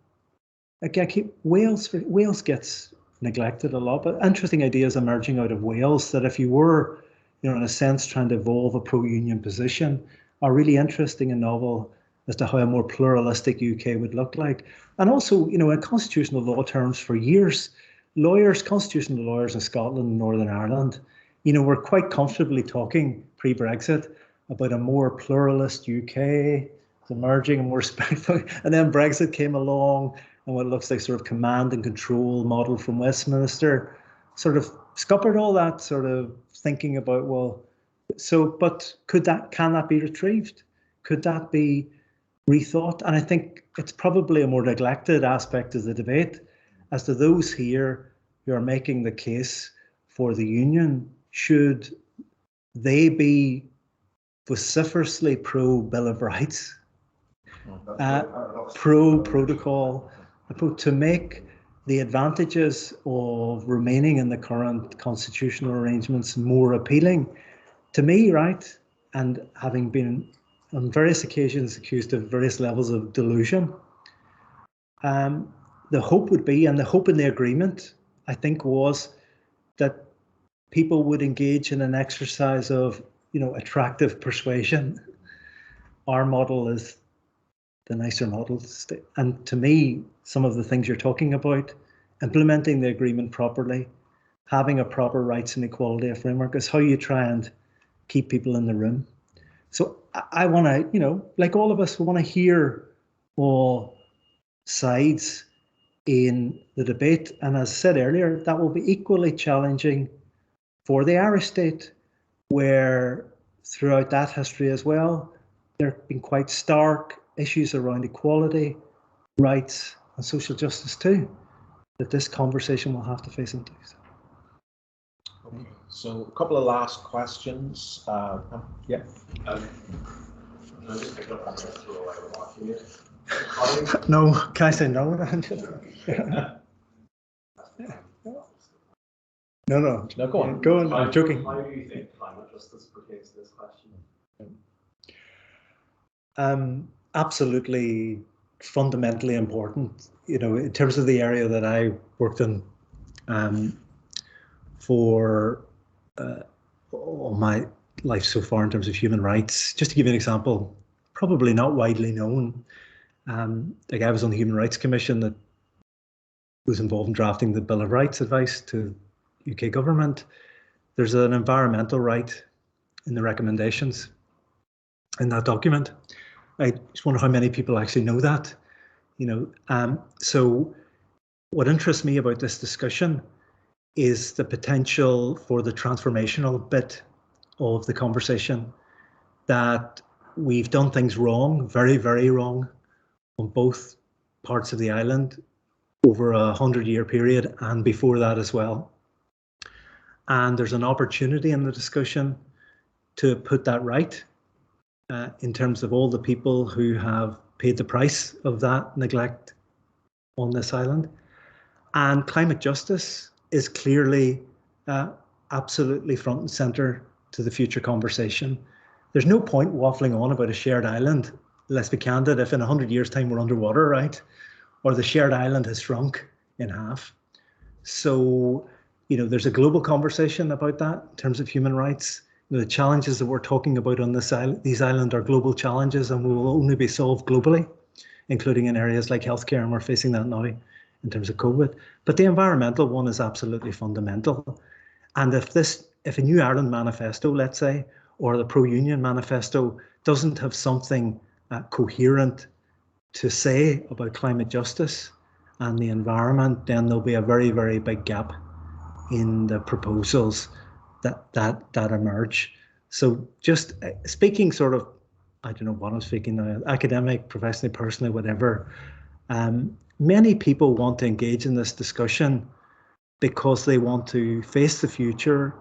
Again, Wales gets neglected a lot, but interesting ideas emerging out of Wales that, if you were, you know, in a sense, trying to evolve a pro-union position, are really interesting and novel as to how a more pluralistic UK would look like. And also, you know, in constitutional law terms, for years, constitutional lawyers in Scotland and Northern Ireland, you know, were quite comfortably talking pre-Brexit about a more pluralist UK emerging and more respectful. And then Brexit came along, and what looks like sort of command and control model from Westminster sort of scuppered all that sort of thinking about, well, so, but can that be retrieved? Could that be rethought? And I think it's probably a more neglected aspect of the debate as to those here who are making the case for the union. Should they be vociferously pro-Bill of Rights, pro-protocol, to make the advantages of remaining in the current constitutional arrangements more appealing? To me, right, and having been on various occasions accused of various levels of delusion, the hope would be, and the hope in the agreement, I think, was that people would engage in an exercise of, you know, attractive persuasion. Our model is the nicer model. And to me, some of the things you're talking about, implementing the agreement properly, having a proper rights and equality framework, is how you try and keep people in the room. So I want to, you know, like all of us, we want to hear all sides in the debate. And as I said earlier, that will be equally challenging for the Irish state, where throughout that history as well, there have been quite stark issues around equality, rights, and social justice too, that this conversation will have to face into. Okay, so a couple of last questions. Yeah. Can I just pick up on this through a letter walking here? No, can I say no? No, go on. Go on, I'm joking. How do you think climate justice pertains to this question? Absolutely fundamentally important. You know, in terms of the area that I worked in for all my life so far in terms of human rights, just to give you an example, probably not widely known. Like, I was on the Human Rights Commission that was involved in drafting the Bill of Rights advice to UK government. There's an environmental right in the recommendations in that document. I just wonder how many people actually know that. You know, so what interests me about this discussion is the potential for the transformational bit of the conversation, that we've done things wrong, very, very wrong, on both parts of the island over a 100-year period and before that as well. And there's an opportunity in the discussion to put that right in terms of all the people who have paid the price of that neglect on this island. And climate justice is clearly absolutely front and centre to the future conversation. There's no point waffling on about a shared island, let's be candid, if in 100 years' time we're underwater, right? Or the shared island has shrunk in half. So, you know, there's a global conversation about that in terms of human rights. You know, the challenges that we're talking about on this these islands are global challenges, and will only be solved globally, including in areas like healthcare, and we're facing that now in terms of COVID. But the environmental one is absolutely fundamental. And if a New Ireland manifesto, let's say, or the pro-union manifesto doesn't have something coherent to say about climate justice and the environment, then there'll be a very, very big gap in the proposals that emerge. So just speaking sort of, I don't know what I'm speaking now, academic, professionally, personally, whatever, many people want to engage in this discussion because they want to face the future,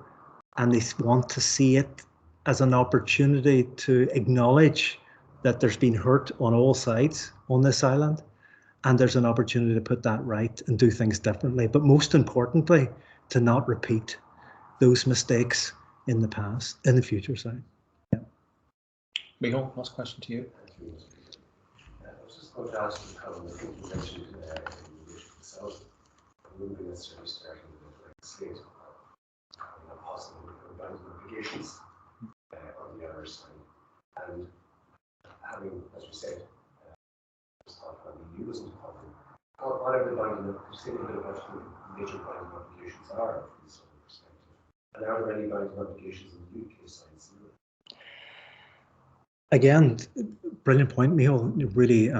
and they want to see it as an opportunity to acknowledge that there's been hurt on all sides on this island, and there's an opportunity to put that right and do things differently. But most importantly, to not repeat those mistakes in the past, in the future. Sorry. Yeah. Michael, last question to you. I was just going to ask you, Colin, I think you mentioned in relation to self, it wouldn't be necessarily starting with the state, possibly providing obligations on the other side. And having, as we said, just thought about the EU isn't a problem. Whatever the binding, just thinking about what the major binding obligations are from this perspective. And are there any binding obligations in the UK side? Again, brilliant point, Michael. Really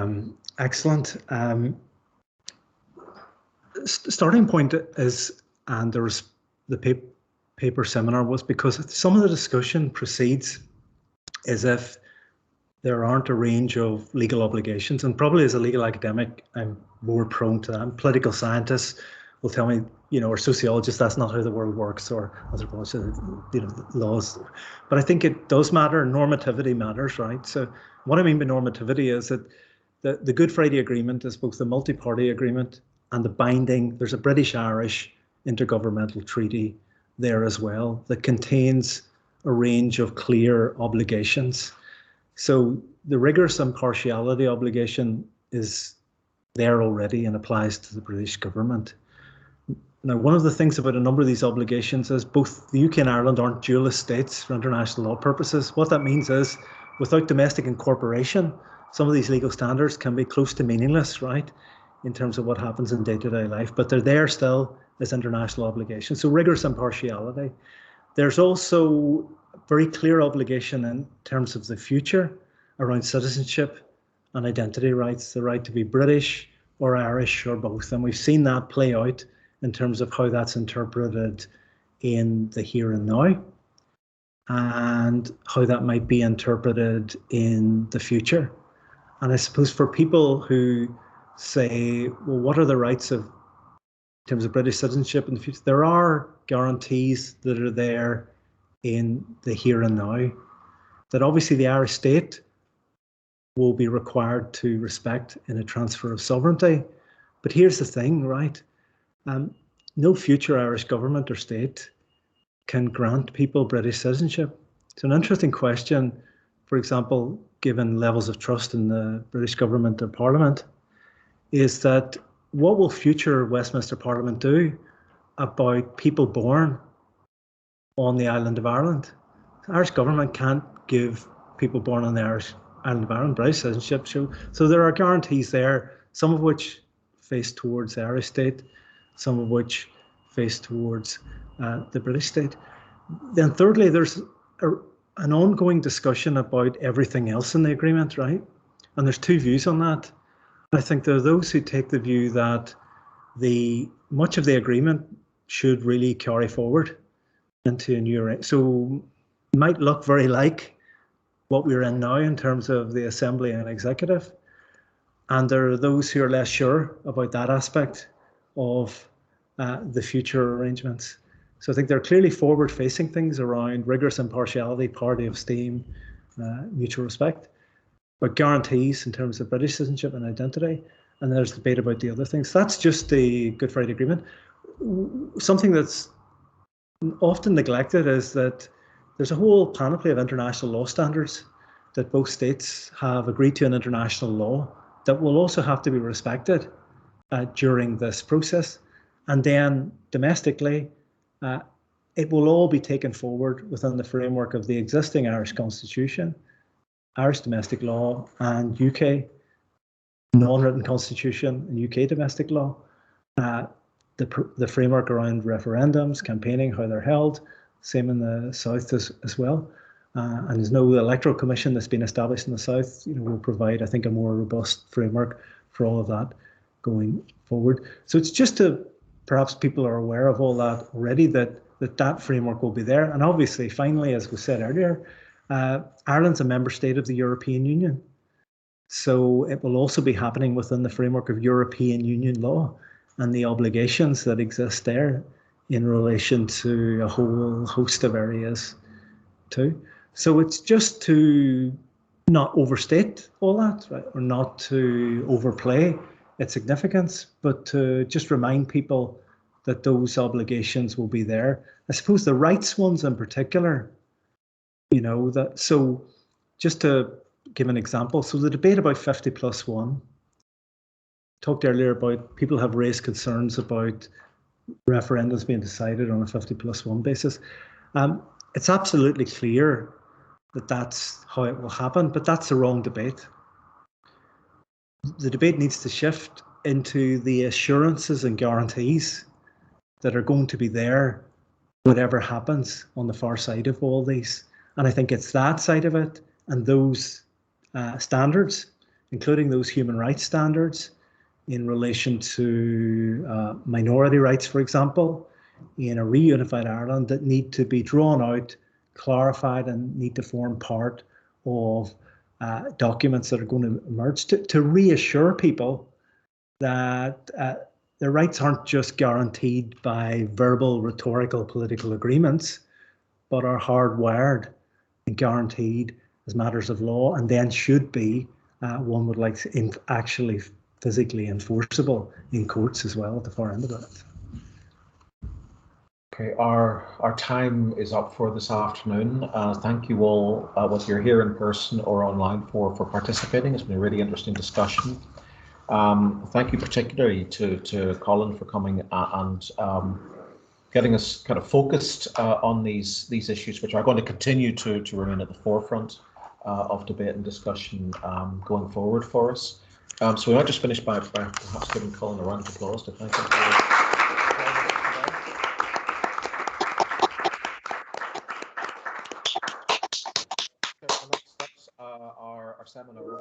excellent. Starting point is, and there was the paper seminar was because some of the discussion proceeds as if there aren't a range of legal obligations, and probably as a legal academic, I'm more prone to that. Political scientists will tell me, or sociologists, that's not how the world works, or anthropologists, laws. But I think it does matter. Normativity matters, right? So what I mean by normativity is that the Good Friday Agreement is both the multi-party agreement and the binding. There's a British-Irish intergovernmental treaty there as well that contains a range of clear obligations. So the rigorous impartiality obligation is there already and applies to the British government. Now, one of the things about a number of these obligations is both the UK and Ireland aren't dualist states for international law purposes. What that means is, without domestic incorporation, some of these legal standards can be close to meaningless, right, in terms of what happens in day-to-day life, but they're there still as international obligations. So rigorous impartiality. There's also very clear obligation in terms of the future around citizenship and identity rights, the right to be British or Irish or both. And we've seen that play out in terms of how that's interpreted in the here and now and how that might be interpreted in the future. And I suppose for people who say, well, what are the rights of, in terms of British citizenship in the future? There are guarantees that are there in the here and now that obviously the Irish state will be required to respect in a transfer of sovereignty. But here's the thing, right? No future Irish government or state can grant people British citizenship. It's an interesting question, for example, given levels of trust in the British government or Parliament, is that what will future Westminster Parliament do about people born on the island of Ireland? The Irish government can't give people born on the island of Ireland British citizenship. So there are guarantees there, some of which face towards the Irish state, some of which face towards the British state. Then thirdly, there's an ongoing discussion about everything else in the agreement, right? And there's two views on that. I think there are those who take the view that much of the agreement should really carry forward into a new, so it might look very like what we're in now in terms of the Assembly and Executive. And there are those who are less sure about that aspect of the future arrangements. So I think there are clearly forward-facing things around rigorous impartiality, parity of esteem, mutual respect, but guarantees in terms of British citizenship and identity. And there's debate about the other things. That's just the Good Friday Agreement. Something that's often neglected is that there's a whole panoply of international law standards that both states have agreed to in international law that will also have to be respected during this process. And then domestically, it will all be taken forward within the framework of the existing Irish Constitution, Irish domestic law, and UK non-written constitution and UK domestic law. The framework around referendums, campaigning, how they're held, same in the South as well. And there's no electoral commission that's been established in the South. Will provide, I think, a more robust framework for all of that going forward. So it's just to, perhaps people are aware of all that already, that framework will be there. And obviously, finally, as we said earlier, Ireland's a member state of the European Union. So it will also be happening within the framework of European Union law and the obligations that exist there in relation to a whole host of areas too. So it's just to not overstate all that, right, or not to overplay its significance, but to just remind people that those obligations will be there. I suppose the rights ones in particular, you know, that, so just to give an example, so the debate about 50+1, talked earlier about people have raised concerns about referendums being decided on a 50+1 basis. It's absolutely clear that that's how it will happen, but that's the wrong debate. The debate needs to shift into the assurances and guarantees that are going to be there whatever happens on the far side of all these. And I think it's that side of it and those standards, including those human rights standards in relation to minority rights, for example, in a reunified Ireland, that need to be drawn out, clarified, and need to form part of documents that are going to emerge to reassure people that their rights aren't just guaranteed by verbal, rhetorical, political agreements, but are hardwired and guaranteed as matters of law, and then should be, one would like to actually physically enforceable in courts as well at the far end of it. Okay, our time is up for this afternoon. Thank you all, whether you're here in person or online, for participating. It's been a really interesting discussion. Thank you particularly to Colin for coming and getting us kind of focused on these issues, which are going to continue to remain at the forefront of debate and discussion going forward for us. So we might just finish by perhaps giving Colin a round of applause to thank him for our seminar over.